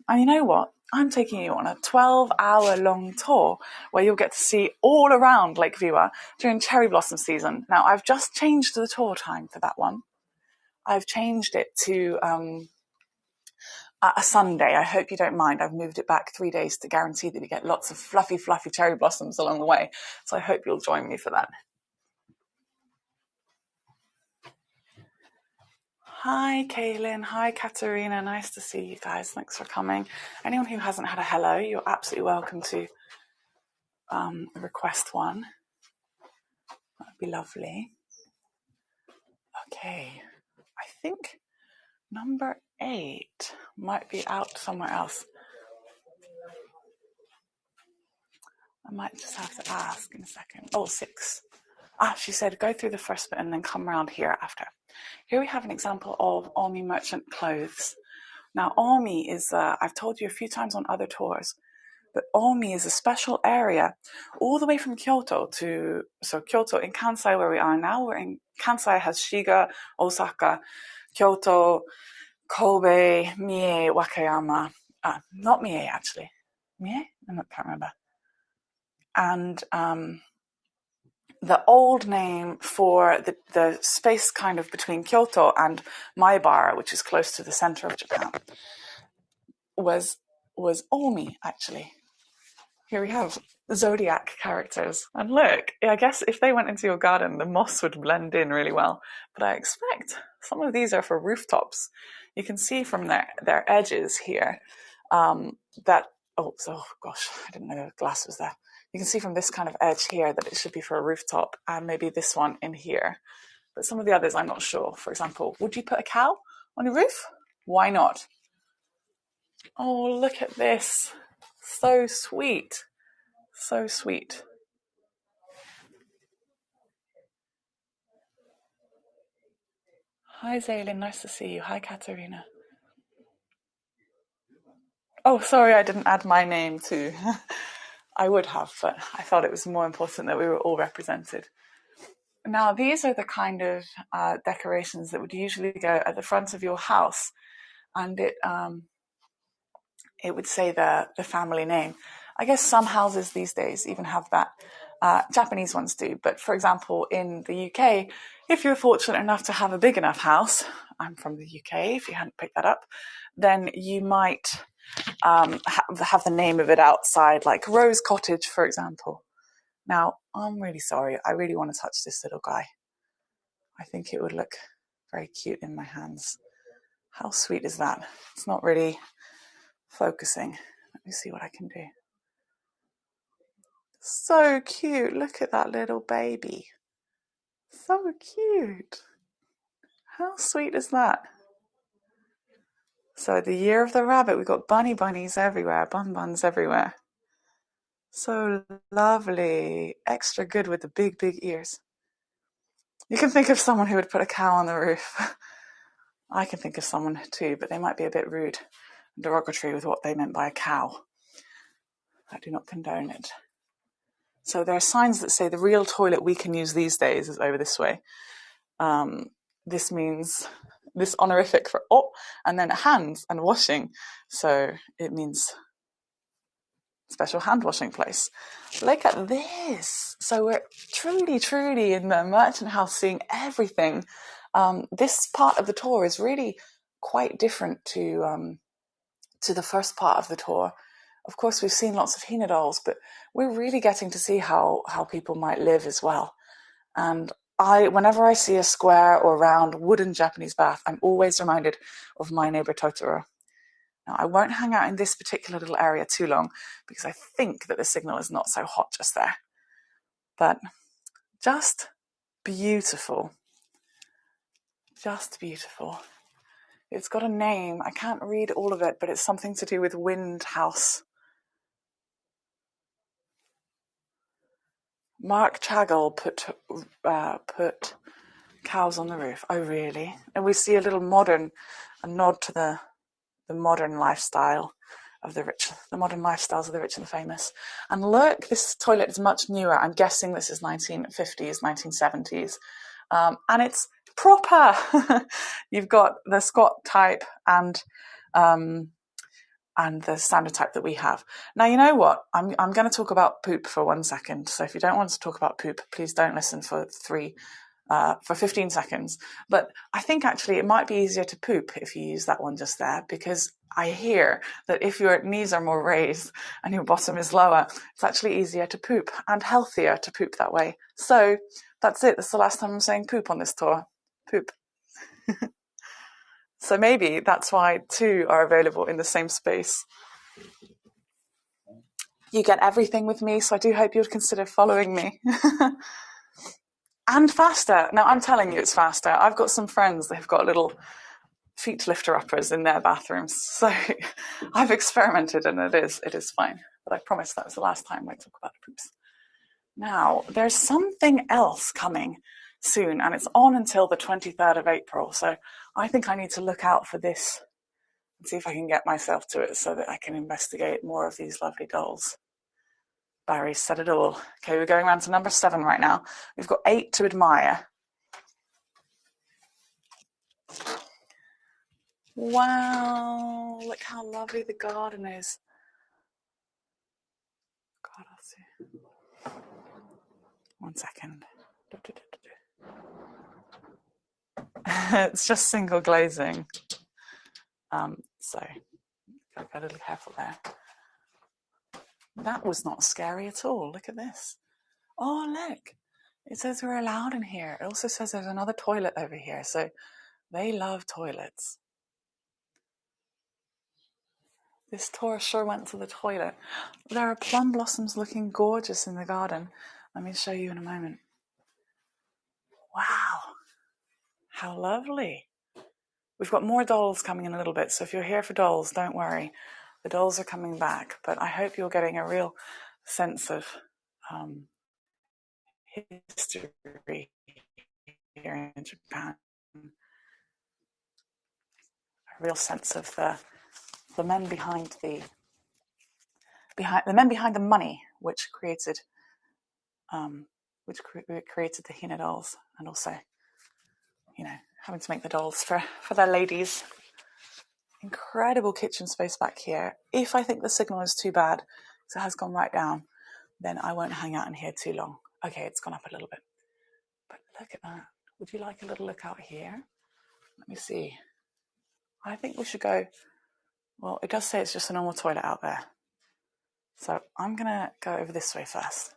And you know what? I'm taking you on a 12-hour long tour where you'll get to see all around Lake Biwa during cherry blossom season. Now, I've just changed the tour time for that one. I've changed it to a Sunday. I hope you don't mind. I've moved it back 3 days to guarantee that you get lots of fluffy, fluffy cherry blossoms along the way. So I hope you'll join me for that. Hi, Kaylin. Hi, Katerina. Nice to see you guys. Thanks for coming. Anyone who hasn't had a hello, you're absolutely welcome to request one. That'd be lovely. Okay. I think number 8 might be out somewhere else. I might just have to ask in a second. Oh, 6. She said go through the first bit and then come around here after. Here we have an example of Omi merchant clothes. Now, Omi is, I've told you a few times on other tours, but Omi is a special area all the way from Kyoto to, so Kyoto in Kansai where we are now, we're in Kansai has Shiga, Osaka, Kyoto, Kobe, Mie, Wakayama, not Mie actually, Mie? I can't remember. And the old name for the space kind of between Kyoto and Maibara, which is close to the center of Japan, was Omi, actually. Here we have zodiac characters. And look, I guess if they went into your garden, the moss would blend in really well. But I expect some of these are for rooftops. You can see from their edges here that, oh gosh, I didn't know the glass was there. You can see from this kind of edge here that it should be for a rooftop and maybe this one in here. But some of the others, I'm not sure. For example, would you put a cow on your roof? Why not? Oh, look at this. So sweet. So sweet. Hi, Zaylin. Nice to see you. Hi, Katerina. Oh, sorry, I didn't add my name too. I would have, but I thought it was more important that we were all represented. Now, these are the kind of decorations that would usually go at the front of your house, and it would say the family name. I guess some houses these days even have that. Japanese ones do, but for example, in the UK, if you're fortunate enough to have a big enough house, I'm from the UK, if you hadn't picked that up, then you might have the name of it outside, like Rose Cottage, for example. Now, I'm really sorry. I really want to touch this little guy. I think it would look very cute in my hands. How sweet is that? It's not really focusing. Let me see what I can do. So cute. Look at that little baby. So cute. How sweet is that? So the year of the rabbit, we've got bunnies everywhere, buns everywhere. So lovely. Extra good with the big ears. You can think of someone who would put a cow on the roof. I can think of someone too, but they might be a bit rude and derogatory with what they meant by a cow. I do not condone it. So there are signs that say the real toilet we can use these days is over this way. This means this honorific for and then hands and washing. So it means special hand washing place. Look at this. So we're truly in the merchant house seeing everything. This part of the tour is really quite different to the first part of the tour. Of course, we've seen lots of Hina dolls, but we're really getting to see how people might live as well. And whenever I see a square or round wooden Japanese bath, I'm always reminded of My Neighbor Totoro. Now, I won't hang out in this particular little area too long because I think that the signal is not so hot just there. But just beautiful. Just beautiful. It's got a name. I can't read all of it, but it's something to do with Wind House. Mark Chagall put cows on the roof. Oh, really? And we see a nod to the modern lifestyle of the rich, the modern lifestyles of the rich and the famous. And look, this toilet is much newer. I'm guessing this is 1950s, 1970s. And it's proper. You've got the squat type and the standard type that we have. Now, you know what? I'm going to talk about poop for 1 second. So if you don't want to talk about poop, please don't listen for 15 seconds. But I think actually it might be easier to poop if you use that one just there, because I hear that if your knees are more raised and your bottom is lower, it's actually easier to poop and healthier to poop that way. So that's it. That's the last time I'm saying poop on this tour. Poop. So maybe that's why two are available in the same space. You get everything with me, so I do hope you would consider following me. And faster. Now, I'm telling you it's faster. I've got some friends that have got little feet lifter uppers in their bathrooms. So I've experimented and it is fine. But I promise that was the last time I talk about poops. Now, there's something else coming soon, and it's on until the 23rd of April. So I think I need to look out for this and see if I can get myself to it so that I can investigate more of these lovely dolls. Barry said it all. Okay, we're going around to number 7 right now. We've got 8 to admire. Wow, look how lovely the garden is. God, I'll see. 1 second. It's just single glazing. So gotta be a little careful there. That was not scary at all. Look at this. Oh, look. It says we're allowed in here. It also says there's another toilet over here. So they love toilets. This tour sure went to the toilet. There are plum blossoms looking gorgeous in the garden. Let me show you in a moment. Wow. How lovely. We've got more dolls coming in a little bit, so if you're here for dolls, don't worry. The dolls are coming back, but I hope you're getting a real sense of history here in Japan. A real sense of the men behind the money, which created the Hina dolls, and also, having to make the dolls for their ladies. Incredible kitchen space back here. If I think the signal is too bad, because it has gone right down, then I won't hang out in here too long. Okay, it's gone up a little bit. But look at that. Would you like a little look out here? Let me see. I think we should go, well, it does say it's just a normal toilet out there. So I'm going to go over this way first.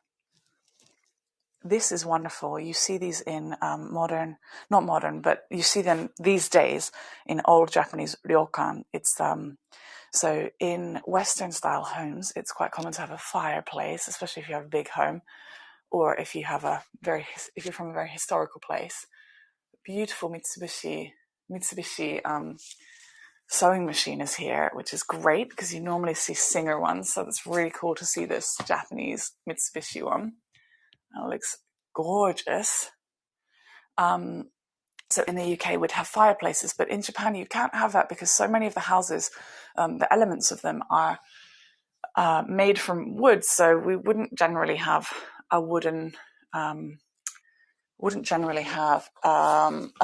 This is wonderful. You see these in not modern, but you see them these days in old Japanese ryokan. It's so in Western style homes, it's quite common to have a fireplace, especially if you have a big home, or if you have if you're from a very historical place. Beautiful Mitsubishi sewing machine is here, which is great because you normally see Singer ones, so it's really cool to see this Japanese Mitsubishi one. It looks gorgeous. So in the UK we'd have fireplaces, but in Japan you can't have that because so many of the houses, the elements of them are made from wood, so we wouldn't generally have a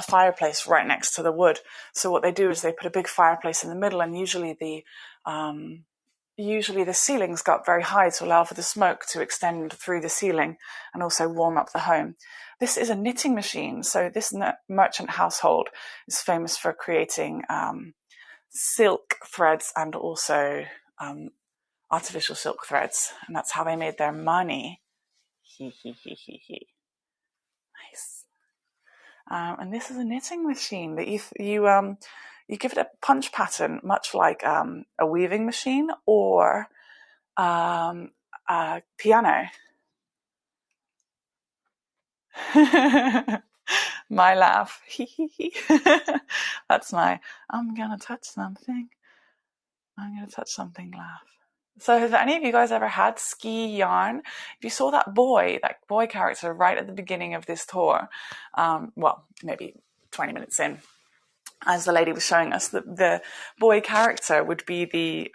fireplace right next to the wood. So what they do is they put a big fireplace in the middle, and usually the ceilings go up very high to allow for the smoke to extend through the ceiling and also warm up the home. This is a knitting machine. So this merchant household is famous for creating silk threads and also artificial silk threads. And that's how they made their money. Nice. And this is a knitting machine that you give it a punch pattern, much like a weaving machine or a piano. My laugh. That's my I'm gonna touch something laugh. So have any of you guys ever had ski yarn? If you saw that boy character right at the beginning of this tour, well, maybe 20 minutes in, as the lady was showing us, the boy character would be the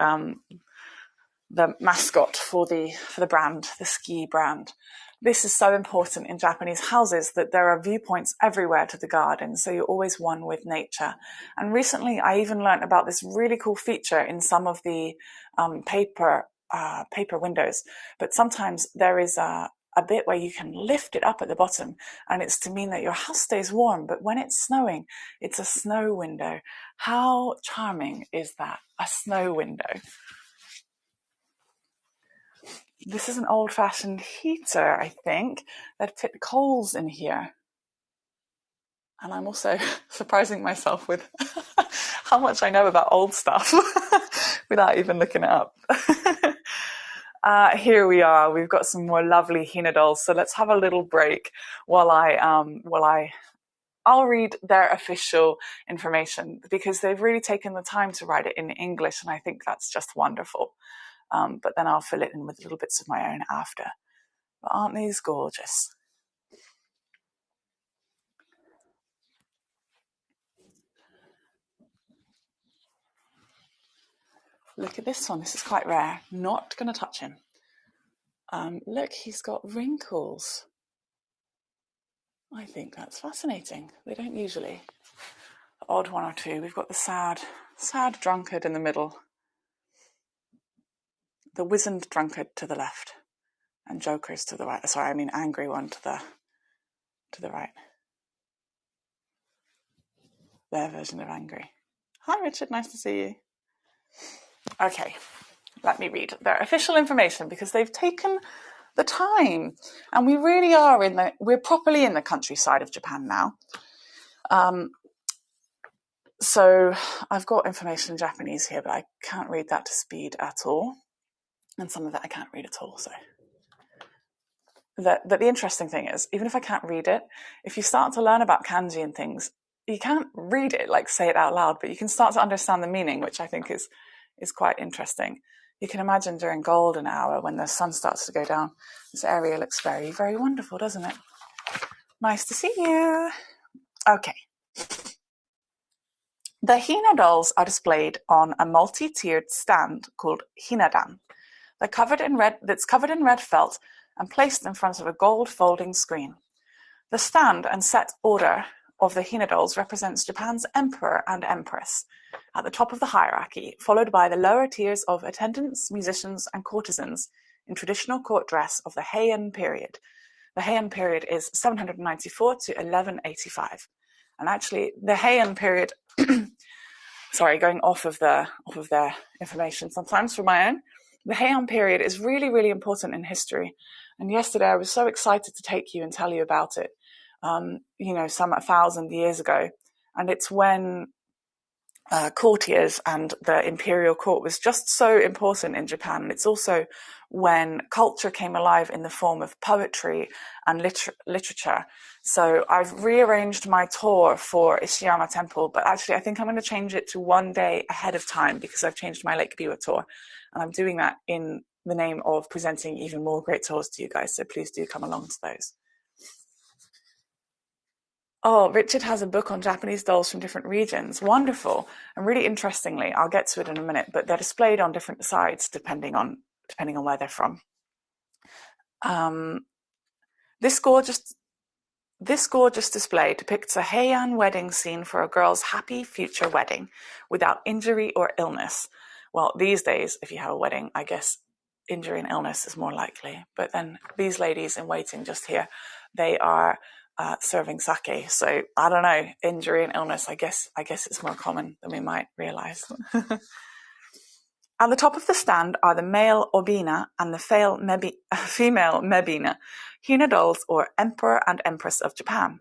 mascot for the brand, the ski brand. This is so important in Japanese houses that there are viewpoints everywhere to the garden, so you're always one with nature. And recently I even learned about this really cool feature in some of the paper windows, but sometimes there is a bit where you can lift it up at the bottom, and it's to mean that your house stays warm, but when it's snowing, it's a snow window. How charming is that? A snow window. This is an old-fashioned heater, I think, that fit coals in here. And I'm also surprising myself with how much I know about old stuff without even looking it up. Here we are. We've got some more lovely Hina dolls. So let's have a little break while I'll read their official information, because they've really taken the time to write it in English, and I think that's just wonderful. But then I'll fill it in with little bits of my own after. But aren't these gorgeous? Look at this one. This is quite rare. Not going to touch him. Look, he's got wrinkles. I think that's fascinating. They don't usually. The odd one or two. We've got the sad drunkard in the middle. The wizened drunkard to the left. And jokers to the right. Sorry, I mean angry one to the right. Their version of angry. Hi, Richard. Nice to see you. Okay, let me read their official information, because they've taken the time, and we really are we're properly in the countryside of Japan now. So I've got information in Japanese here, but I can't read that to speed at all, and some of it I can't read at all. So the interesting thing is, even if I can't read it, if you start to learn about kanji and things, you can't read it, like say it out loud, but you can start to understand the meaning, which I think is quite interesting. You can imagine during golden hour when the sun starts to go down, this area looks very, very wonderful, doesn't it? Nice to see you. Okay. The Hina dolls are displayed on a multi-tiered stand called Hinadan. That's covered in red felt and placed in front of a gold folding screen. The stand and set order of the Hina dolls represents Japan's emperor and empress at the top of the hierarchy, followed by the lower tiers of attendants, musicians, and courtesans in traditional court dress of the Heian period. The Heian period is 794 to 1185. And actually, the Heian period, sorry, going off of their information sometimes for my own, the Heian period is really, really important in history. And yesterday I was so excited to take you and tell you about it. Some 1,000 years ago. And it's when courtiers and the imperial court was just so important in Japan. And it's also when culture came alive in the form of poetry and literature. So I've rearranged my tour for Ishiyama Temple, but actually I think I'm going to change it to one day ahead of time because I've changed my Lake Biwa tour. And I'm doing that in the name of presenting even more great tours to you guys. So please do come along to those. Oh, Richard has a book on Japanese dolls from different regions. Wonderful. And really interestingly, I'll get to it in a minute, but they're displayed on different sides depending on where they're from. This gorgeous display depicts a Heian wedding scene for a girl's happy future wedding without injury or illness. Well, these days, if you have a wedding, I guess injury and illness is more likely. But then these ladies in waiting just here, they are serving sake. So I don't know, injury and illness, I guess it's more common than we might realize. At the top of the stand are the male Obina and the female Mebina, Hina dolls or Emperor and Empress of Japan.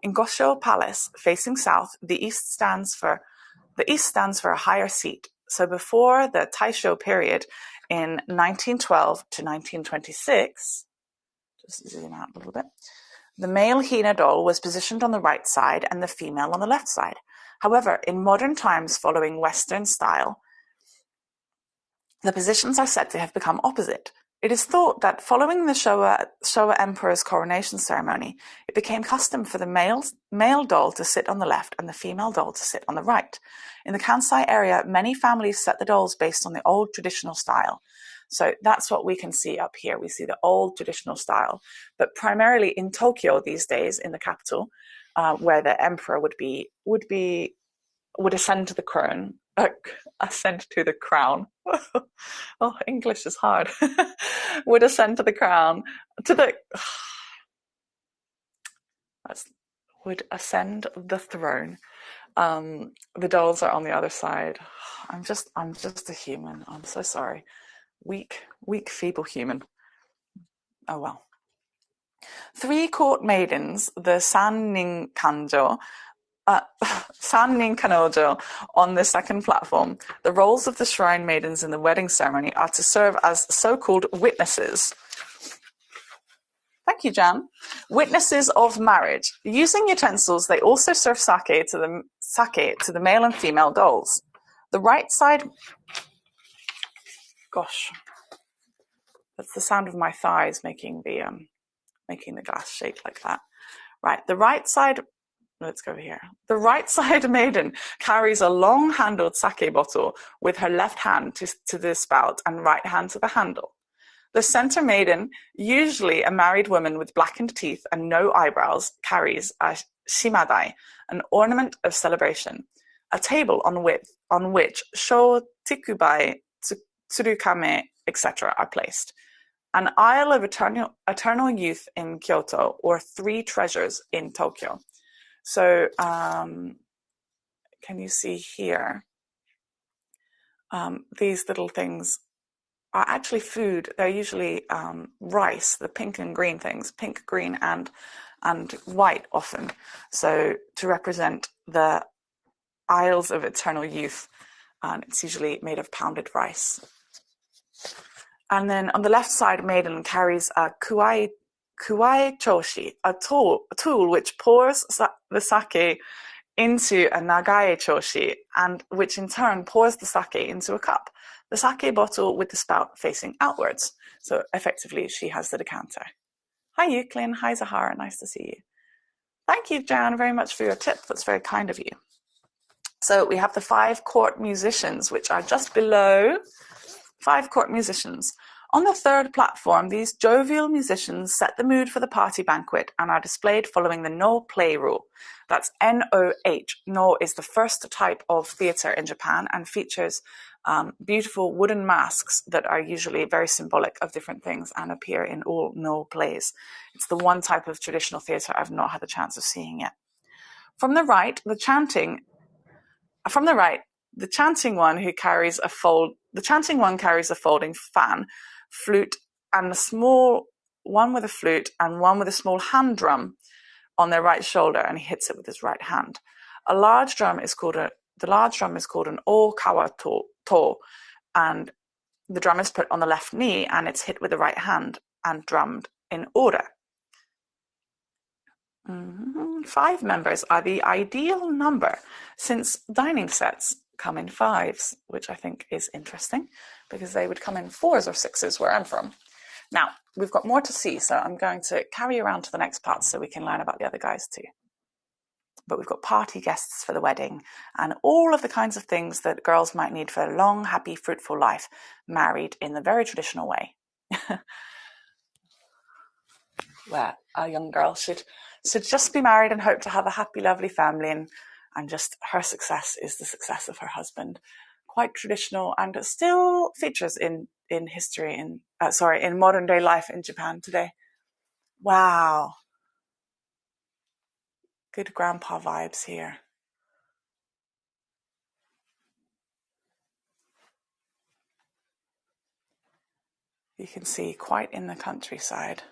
In Gosho Palace, facing south, the east stands for a higher seat. So before the Taisho period in 1912 to 1926, just zoom out a little bit, the male Hina doll was positioned on the right side and the female on the left side. However, in modern times following Western style, the positions are said to have become opposite. It is thought that following the Showa Emperor's coronation ceremony, it became custom for the male doll to sit on the left and the female doll to sit on the right. In the Kansai area, many families set the dolls based on the old traditional style. So that's what we can see up here. We see the old traditional style. But primarily in Tokyo these days, in the capital, where the emperor would ascend to the crown. Ascend to the crown. Oh, English is hard. Would ascend to the crown. Would ascend the throne. The dolls are on the other side. I'm just a human. I'm so sorry. Weak, feeble human. Oh well. 3 court maidens, the Sannin Kanojo, on the second platform. The roles of the shrine maidens in the wedding ceremony are to serve as so-called witnesses. Thank you, Jan. Witnesses of marriage. Using utensils, they also serve sake to the male and female dolls. The right side... Gosh, that's the sound of my thighs making the glass shake like that. Right, the right side... Let's go over here. The right side maiden carries a long-handled sake bottle with her left hand to the spout and right hand to the handle. The center maiden, usually a married woman with blackened teeth and no eyebrows, carries a shimadai, an ornament of celebration, a table on which sho, tikubai, tsurukame, etc. are placed. An Isle of Eternal Youth in Kyoto, or 3 treasures in Tokyo. So can you see here? These little things are actually food. They're usually rice, the pink and green things, pink, green, and white often. So to represent the Isles of Eternal Youth, and it's usually made of pounded rice. And then on the left side, maiden carries a kuai choshi, a tool which pours the sake into a nagae choshi, and which in turn pours the sake into a cup. The sake bottle with the spout facing outwards. So effectively, she has the decanter. Hi, Euclid. Hi, Zahara. Nice to see you. Thank you, Jan, very much for your tip. That's very kind of you. So we have the 5 court musicians, which are just below. 5 court musicians. On the 3rd platform, these jovial musicians set the mood for the party banquet and are displayed following the no play rule. That's N-O-H. No is the first type of theatre in Japan and features beautiful wooden masks that are usually very symbolic of different things and appear in all no plays. It's the one type of traditional theatre I've not had the chance of seeing yet. From the right, the chanting one carries a folding fan, flute, and a small one with a flute and one with a small hand drum on their right shoulder, and he hits it with his right hand. The large drum is called an okawa-to, and the drum is put on the left knee and it's hit with the right hand and drummed in order. 5 members are the ideal number since dining sets come in 5s, which I think is interesting because they would come in 4s or 6s where I'm from. Now, we've got more to see, so I'm going to carry you around to the next part so we can learn about the other guys too. But we've got party guests for the wedding and all of the kinds of things that girls might need for a long, happy, fruitful life, married in the very traditional way. Where a young girl should just be married and hope to have a happy, lovely family, and just her success is the success of her husband. Quite traditional, and it still features in history, in modern day life in Japan today. Wow. Good grandpa vibes here. You can see quite in the countryside.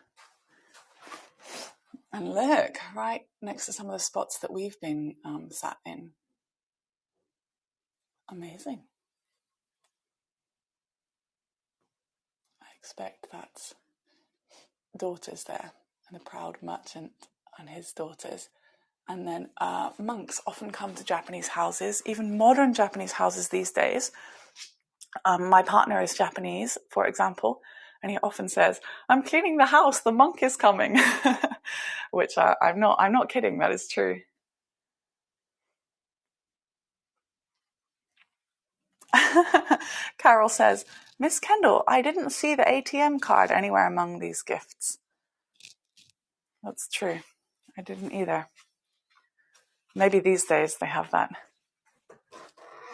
And look, right next to some of the spots that we've been sat in. Amazing. I expect that's daughters there, and a proud merchant and his daughters. And then monks often come to Japanese houses, even modern Japanese houses these days. My partner is Japanese, for example, and he often says, "I'm cleaning the house, the monk is coming," which I'm not kidding, that is true. Carol says, "Miss Kendall, I didn't see the ATM card anywhere among these gifts." That's true. I didn't either. Maybe these days they have that.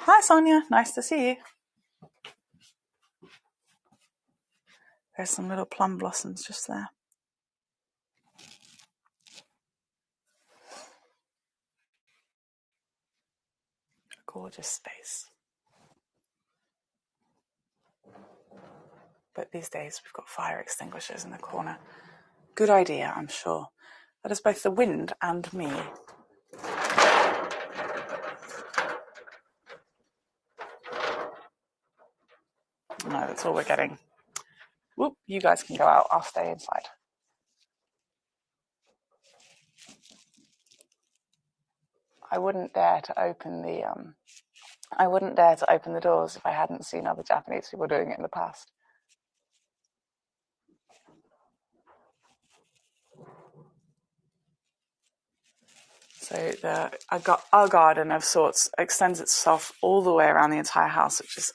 Hi, Sonia. Nice to see you. There's some little plum blossoms just there. A gorgeous space. But these days we've got fire extinguishers in the corner. Good idea, I'm sure. That is both the wind and me. No, that's all we're getting. Whoop, you guys can go out. I'll stay inside. I wouldn't dare to open the doors if I hadn't seen other Japanese people doing it in the past. So our garden of sorts extends itself all the way around the entire house, which is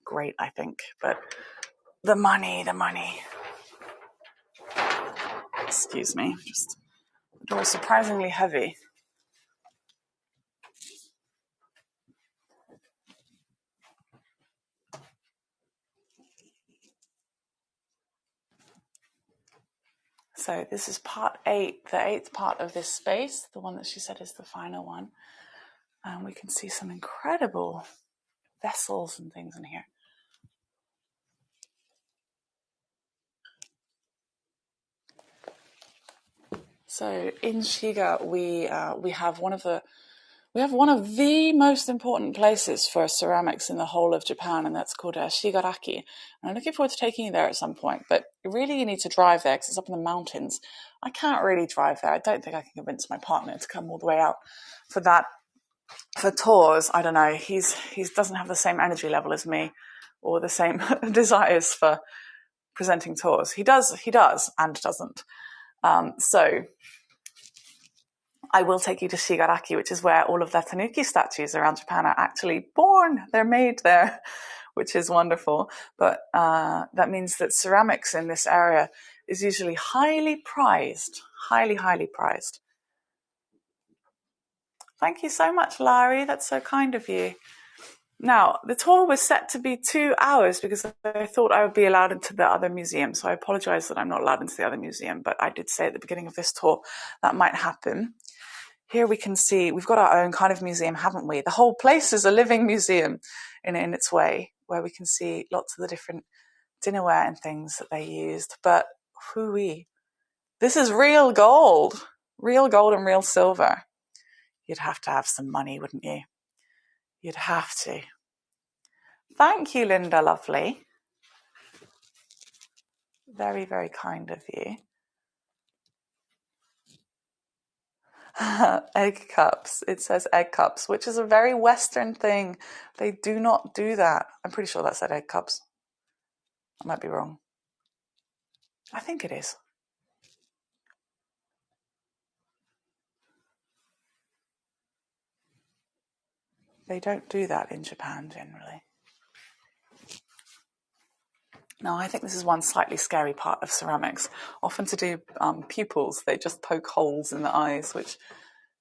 great, I think. But the money. Excuse me, just the door is surprisingly heavy. So this is part 8, the 8th part of this space, the one that she said is the final one. And we can see some incredible vessels and things in here. So in Shiga, we have one of the most important places for ceramics in the whole of Japan, and that's called Shigaraki. And I'm looking forward to taking you there at some point, but really you need to drive there because it's up in the mountains. I can't really drive there. I don't think I can convince my partner to come all the way out for that for tours, I don't know, he doesn't have the same energy level as me or the same desires for presenting tours. He does and doesn't. So I will take you to Shigaraki, which is where all of the tanuki statues around Japan are actually born. They're made there, which is wonderful. But that means that ceramics in this area is usually highly prized, highly prized. Thank you so much, Larry. That's so kind of you. Now, the tour was set to be 2 hours because I thought I would be allowed into the other museum. So I apologize that I'm not allowed into the other museum, but I did say at the beginning of this tour that might happen. Here we can see we've got our own kind of museum, haven't we? The whole place is a living museum in its way, where we can see lots of the different dinnerware and things that they used. But hooey, this is real gold and real silver. You'd have to have some money, wouldn't you? You'd have to. Thank you, Linda, lovely. Very, very kind of you. Egg cups. It says egg cups, which is a very Western thing. They do not do that. I'm pretty sure that said egg cups. I might be wrong. I think it is. They don't do that in Japan generally. Now, I think this is one slightly scary part of ceramics. Often to do pupils, they just poke holes in the eyes, which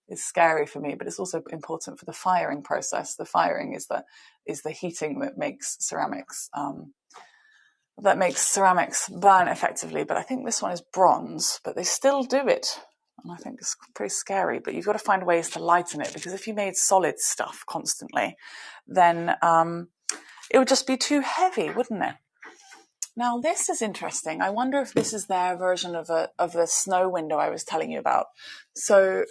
is scary for me, but it's also important for the firing process. The firing is the heating that makes ceramics burn effectively. But I think this one is bronze, but they still do it. And I think it's pretty scary, but you've got to find ways to lighten it, because if you made solid stuff constantly, then it would just be too heavy, wouldn't it? Now, this is interesting. I wonder if this is their version of the snow window I was telling you about. So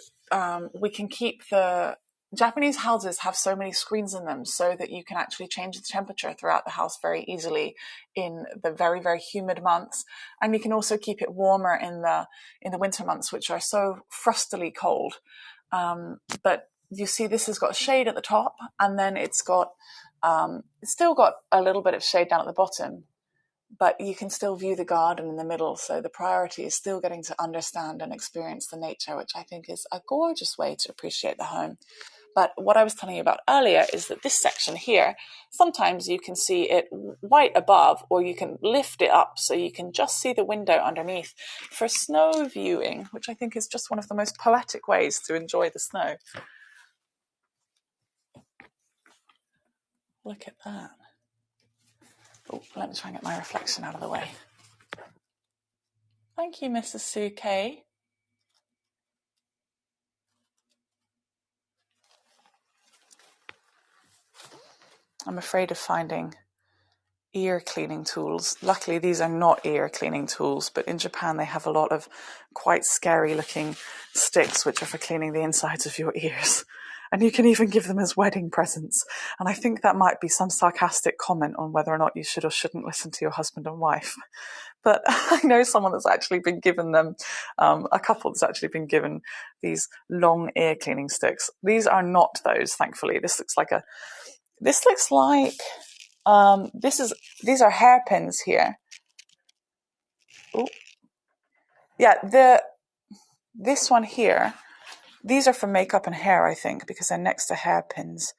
we can keep the Japanese houses have so many screens in them so that you can actually change the temperature throughout the house very easily in the very, very humid months. And you can also keep it warmer in the winter months, which are so frostily cold. But you see, this has got shade at the top, and then it's still got a little bit of shade down at the bottom. But you can still view the garden in the middle. So the priority is still getting to understand and experience the nature, which I think is a gorgeous way to appreciate the home. But what I was telling you about earlier is that this section here, sometimes you can see it white above, or you can lift it up so you can just see the window underneath for snow viewing, which I think is just one of the most poetic ways to enjoy the snow. Look at that. Oh, let me try and get my reflection out of the way. Thank you, Mrs. Sue K. I'm afraid of finding ear cleaning tools. Luckily, these are not ear cleaning tools, but in Japan they have a lot of quite scary looking sticks which are for cleaning the insides of your ears. And you can even give them as wedding presents. And I think that might be some sarcastic comment on whether or not you should or shouldn't listen to your husband and wife. But I know someone that's actually been given them, a couple that's actually been given these long ear cleaning sticks. These are not those, thankfully. These are hairpins here. Ooh. Yeah, this one here, these are for makeup and hair, I think, because they're next to hairpins.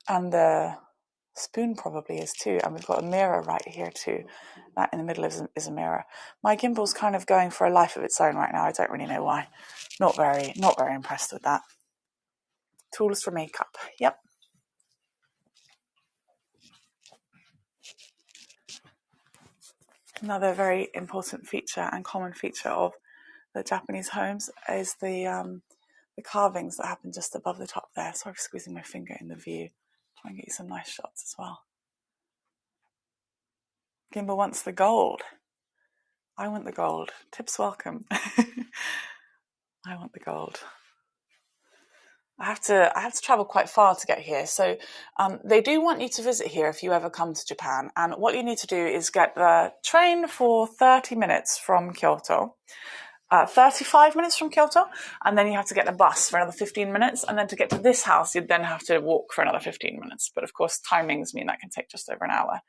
And the spoon probably is too. And we've got a mirror right here too. That in the middle is a mirror. My gimbal's kind of going for a life of its own right now. I don't really know why. Not very impressed with that. Tools for makeup. Yep. Another very important feature and common feature of the Japanese homes is the carvings that happen just above the top there. Sorry for squeezing my finger in the view. Try and get you some nice shots as well. Gimbal wants the gold. I want the gold. Tips welcome. I want the gold. I have to travel quite far to get here. So they do want you to visit here if you ever come to Japan. And what you need to do is get the train for 30 minutes from Kyoto. 35 minutes from Kyoto, and then you have to get a bus for another 15 minutes, and then to get to this house you'd then have to walk for another 15 minutes, but of course timings mean that can take just over an hour.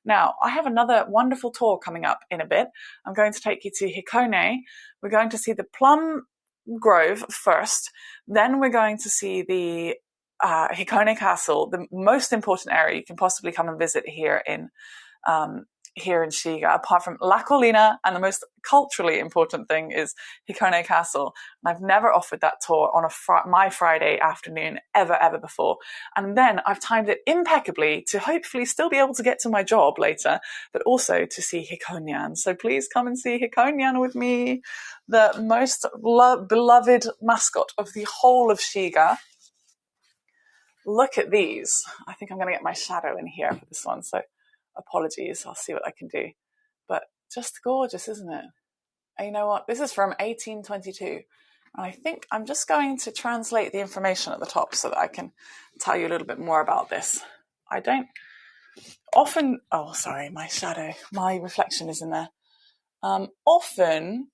Now, I have another wonderful tour coming up in a bit. I'm going to take you to Hikone. We're going to see the plum grove first, then we're going to see the Hikone Castle, the most important area you can possibly come and visit here in Shiga, apart from La Collina, and the most culturally important thing is Hikone Castle. And I've never offered that tour on my Friday afternoon ever before. And then I've timed it impeccably to hopefully still be able to get to my job later, but also to see Hikonian. So please come and see Hikonian with me, the most beloved mascot of the whole of Shiga. Look at these. I think I'm going to get my shadow in here for this one, so apologies, I'll see what I can do. But just gorgeous, isn't it? And you know what? This is from 1822. And I think I'm just going to translate the information at the top so that I can tell you a little bit more about this. I don't often... Oh, sorry, my shadow. My reflection is in there. Often,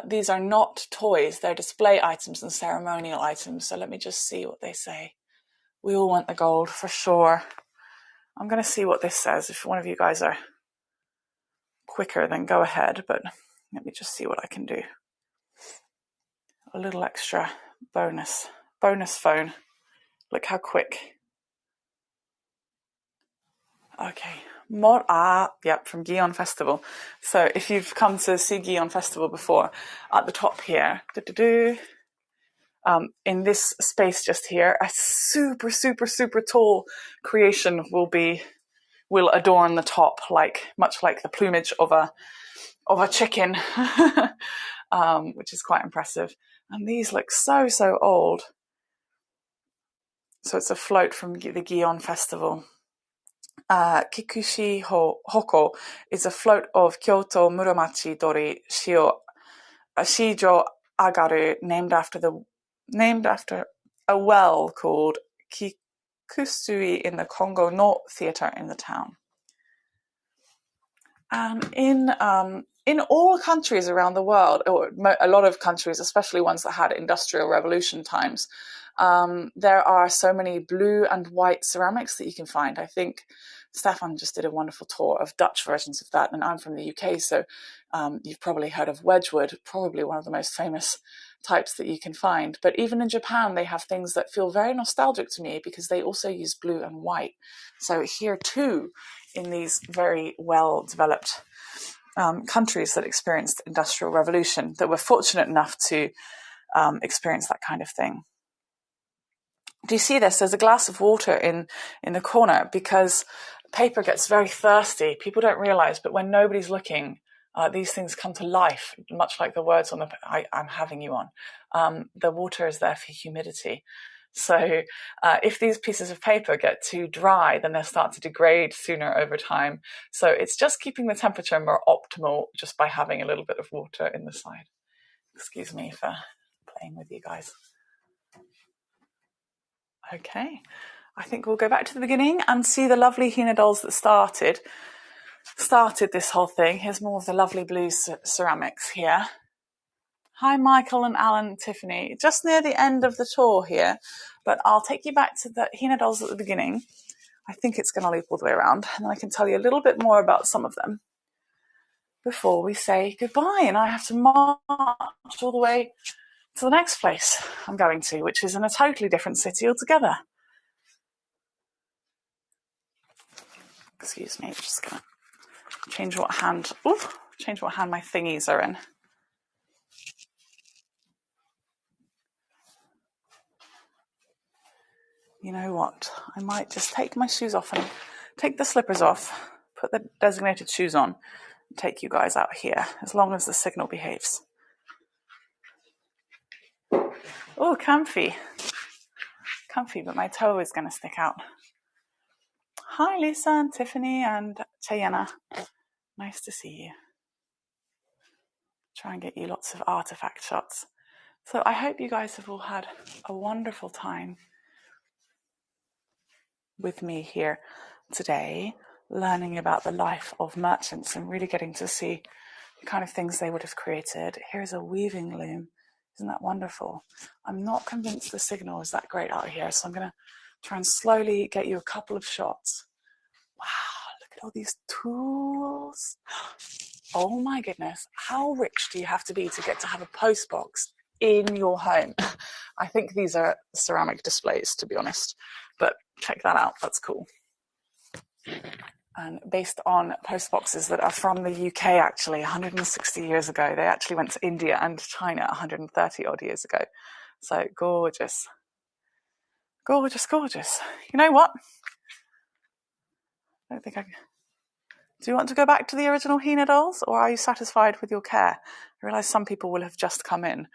these are not toys. They're display items and ceremonial items. So let me just see what they say. We all want the gold, for sure. I'm going to see what this says. If one of you guys are quicker, then go ahead. But let me just see what I can do. A little extra bonus phone. Look how quick. Okay. Yep, from Gion Festival. So if you've come to see Gion Festival before, at the top here, in this space just here, a super tall creation will adorn the top, much like the plumage of a chicken, which is quite impressive. And these look so old. So it's a float from the Gion Festival. Kikushi Hoko is a float of Kyoto Muromachi Dori Shijo Agaru, named after a well called Kikusui in the Kongo No Theatre in the town. And in all countries around the world, or a lot of countries, especially ones that had industrial revolution times, there are so many blue and white ceramics that you can find. I think Stefan just did a wonderful tour of Dutch versions of that, and I'm from the UK, so you've probably heard of Wedgwood, probably one of the most famous types that you can find. But even in Japan, they have things that feel very nostalgic to me because they also use blue and white. So here too, in these very well-developed countries that experienced industrial revolution, that were fortunate enough to experience that kind of thing. Do you see this? There's a glass of water in the corner because paper gets very thirsty. People don't realize, but when nobody's looking, these things come to life, much like the words on I'm having you on. The water is there for humidity. So if these pieces of paper get too dry, then they'll start to degrade sooner over time. So it's just keeping the temperature more optimal just by having a little bit of water in the side. Excuse me for playing with you guys. Okay, I think we'll go back to the beginning and see the lovely Hina dolls that started this whole thing. Here's more of the lovely blue ceramics here. Hi, Michael and Alan and Tiffany. Just near the end of the tour here, but I'll take you back to the Hina dolls at the beginning. I think it's going to loop all the way around, and then I can tell you a little bit more about some of them before we say goodbye, and I have to march all the way to the next place I'm going to, which is in a totally different city altogether. Excuse me, I'm just going to change what hand my thingies are in. You know what? I might just take my shoes off and take the slippers off, put the designated shoes on, and take you guys out here, as long as the signal behaves. Oh, comfy, but my toe is going to stick out. Hi, Lisa and Tiffany and Chayana. Nice to see you. Try and get you lots of artifact shots. So I hope you guys have all had a wonderful time with me here today, learning about the life of merchants and really getting to see the kind of things they would have created. Here's a weaving loom. Isn't that wonderful? I'm not convinced the signal is that great out here, so I'm going to try and slowly get you a couple of shots. Wow, look at all these tools. Oh my goodness, how rich do you have to be to get to have a post box in your home? I think these are ceramic displays, to be honest, but check that out, that's cool. And based on post boxes that are from the UK, actually, 160 years ago. They actually went to India and China 130 odd years ago. So gorgeous. Gorgeous, gorgeous. You know what? I don't think I can. Do you want to go back to the original Hina dolls, or are you satisfied with your care? I realise some people will have just come in.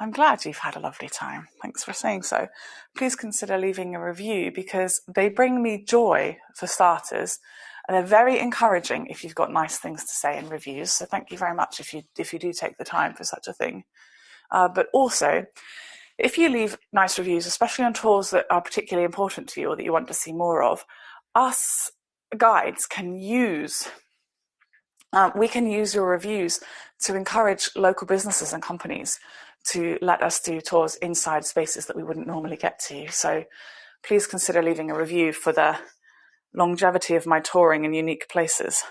I'm glad you've had a lovely time. Thanks for saying so. Please consider leaving a review because they bring me joy, for starters, and they're very encouraging if you've got nice things to say in reviews. So thank you very much if you do take the time for such a thing. But also, if you leave nice reviews, especially on tours that are particularly important to you or that you want to see more of, us guides can use we can use your reviews to encourage local businesses and companies to let us do tours inside spaces that we wouldn't normally get to. So please consider leaving a review for the longevity of my touring in unique places.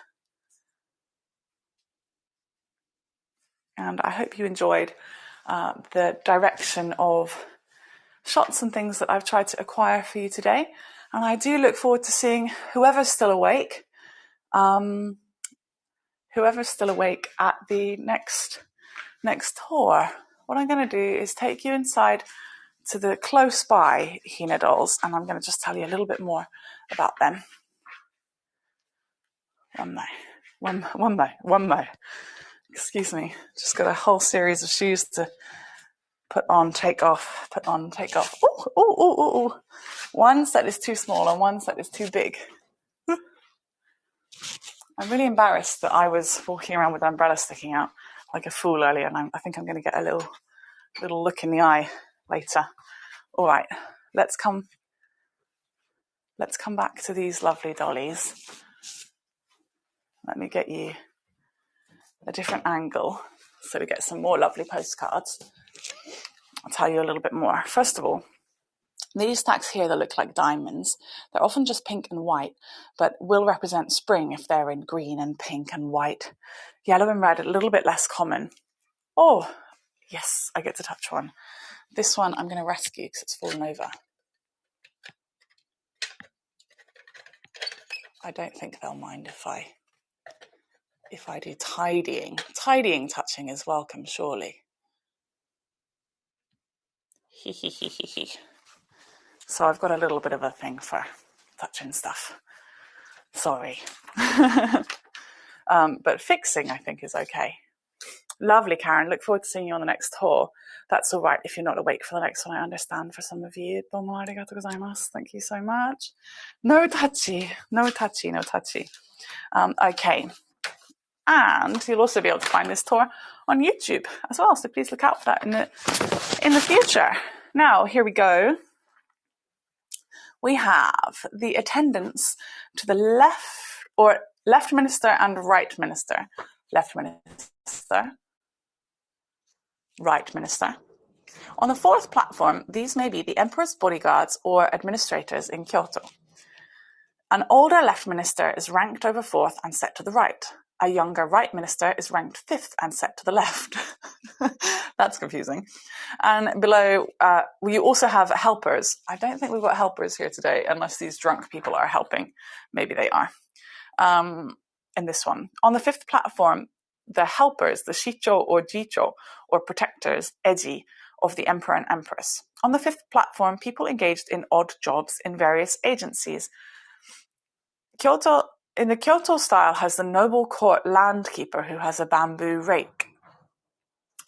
And I hope you enjoyed the direction of shots and things that I've tried to acquire for you today. And I do look forward to seeing whoever's still awake at the next tour. What I'm going to do is take you inside to the close by Hina dolls, and I'm going to just tell you a little bit more about them. One mo. Excuse me. Just got a whole series of shoes to put on, take off, put on, take off. Ooh. One set is too small and one set is too big. I'm really embarrassed that I was walking around with the umbrella sticking out like a fool earlier, and I think I'm going to get a little look in the eye later. All right, let's come back to these lovely dollies. Let me get you a different angle so we get some more lovely postcards. I'll tell you a little bit more. First of all, these stacks here that look like diamonds, they're often just pink and white, but will represent spring if they're in green and pink and white. Yellow and red are a little bit less common. Oh, yes, I get to touch one. This one I'm going to rescue because it's fallen over. I don't think they'll mind if I do tidying. Tidying touching is welcome, surely. So I've got a little bit of a thing for touching stuff. Sorry. But fixing, I think, is okay. Lovely, Karen. Look forward to seeing you on the next tour. That's all right if you're not awake for the next one. I understand for some of you. Domo arigatou gozaimasu. Thank you so much. No touchy. Okay. And you'll also be able to find this tour on YouTube as well. So please look out for that in the future. Now, here we go. We have the attendants to the left minister and right minister. Left minister, right minister. On the fourth platform, these may be the emperor's bodyguards or administrators in Kyoto. An older left minister is ranked over fourth and set to the right. A younger right minister is ranked fifth and set to the left. That's confusing. And below, we also have helpers. I don't think we've got helpers here today, unless these drunk people are helping. Maybe they are. In this one. On the fifth platform, the helpers, the shicho or jicho, or protectors, eji, of the emperor and empress. On the fifth platform, people engaged in odd jobs in various agencies. In the Kyoto style has the noble court landkeeper who has a bamboo rake.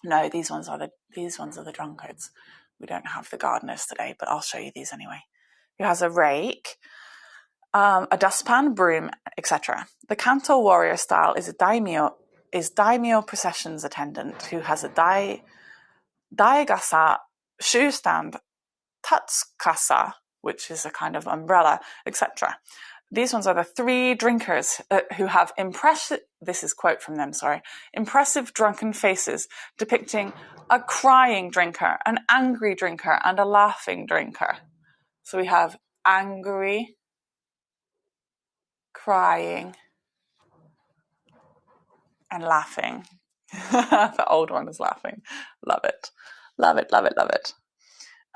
No, these ones are the drunkards. We don't have the gardeners today, but I'll show you these anyway. Who has a rake, a dustpan, broom, etc. The Kanto warrior style is daimyo processions attendant who has a daigasa, shoe stand, tatsukasa, which is a kind of umbrella, etc. these ones are the 3 drinkers who have this is quote from them, impressive drunken faces depicting a crying drinker, an angry drinker, and a laughing drinker. So we have angry, crying, and laughing. The old one is laughing. Love it. Love it, love it, love it.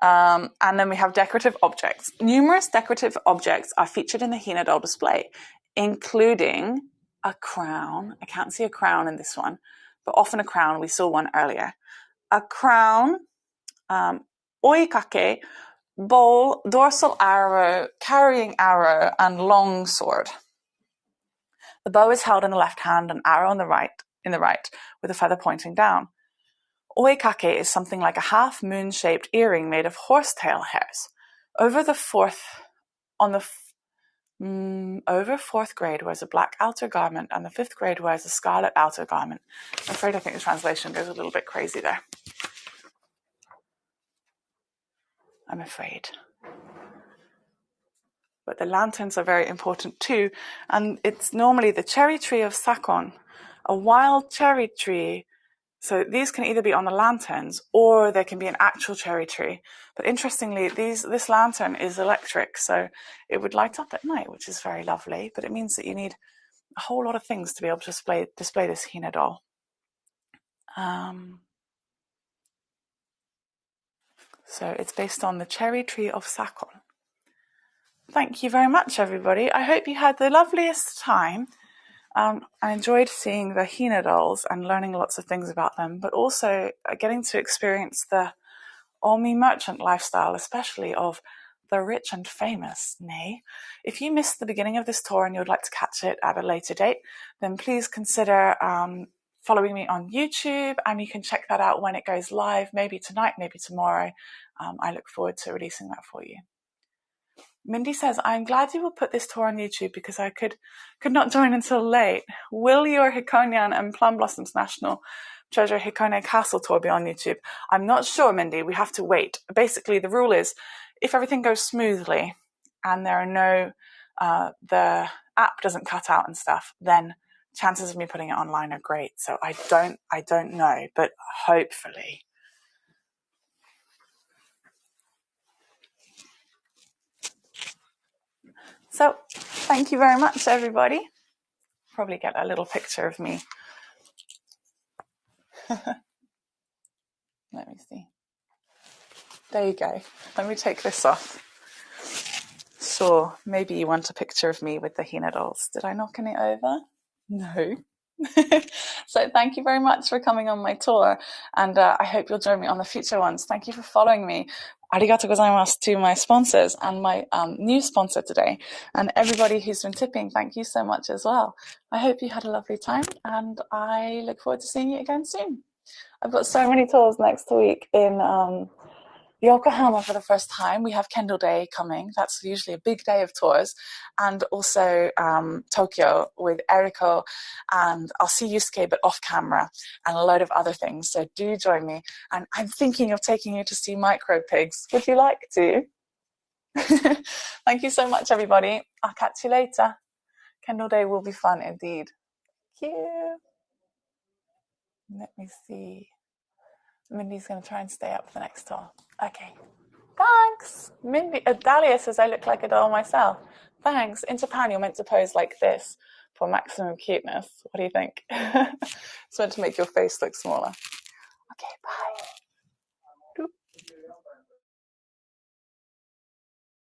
And then we have decorative objects. Numerous decorative objects are featured in the Hina doll display, including a crown. I can't see a crown in this one, but often a crown. We saw one earlier. A crown, oikake, bowl, dorsal arrow, carrying arrow, and long sword. The bow is held in the left hand, an arrow in the right, with a feather pointing down. Oikake is something like a half moon-shaped earring made of horsetail hairs. Over fourth grade wears a black outer garment, and the 5th grade wears a scarlet outer garment. I'm afraid I think the translation goes a little bit crazy there. I'm afraid. But the lanterns are very important too, and it's normally the cherry tree of Sakon, a wild cherry tree. So these can either be on the lanterns or there can be an actual cherry tree. But interestingly, this lantern is electric, so it would light up at night, which is very lovely. But it means that you need a whole lot of things to be able to display this Hina doll. So it's based on the cherry tree of Sakon. Thank you very much, everybody. I hope you had the loveliest time. I enjoyed seeing the Hina dolls and learning lots of things about them, but also getting to experience the Omi merchant lifestyle, especially of the rich and famous. If you missed the beginning of this tour and you would like to catch it at a later date, then please consider following me on YouTube, and you can check that out when it goes live, maybe tonight, maybe tomorrow. I look forward to releasing that for you. Mindy says, I'm glad you will put this tour on YouTube because I could not join until late. Will your Hikonian and Plum Blossoms National Treasure Hikone Castle tour be on YouTube? I'm not sure, Mindy. We have to wait. Basically, the rule is if everything goes smoothly and there are the app doesn't cut out and stuff, then chances of me putting it online are great. So I don't know, but hopefully. So thank you very much, everybody. Probably get a little picture of me. Let me see. There you go. Let me take this off. Sure, maybe you want a picture of me with the Hina dolls. Did I knock it over? No. So thank you very much for coming on my tour, and I hope you'll join me on the future ones. Thank you for following me. Arigatou gozaimasu to my sponsors and my new sponsor today, and everybody who's been tipping, thank you so much as well. I hope you had a lovely time, and I look forward to seeing you again soon. I've got so many tours next week in Yokohama for the first time. We have Kendall Day coming. That's usually a big day of tours. And also Tokyo with Eriko. And I'll see Yusuke, but off camera, and a load of other things. So do join me. And I'm thinking of taking you to see Micro Pigs. Would you like to? Thank you so much, everybody. I'll catch you later. Kendall Day will be fun indeed. Thank you. Let me see. Mindy's going to try and stay up for the next tour. Okay. Thanks. Mindy. Dahlia says I look like a doll myself. Thanks. In Japan, you're meant to pose like this for maximum cuteness. What do you think? It's meant to make your face look smaller.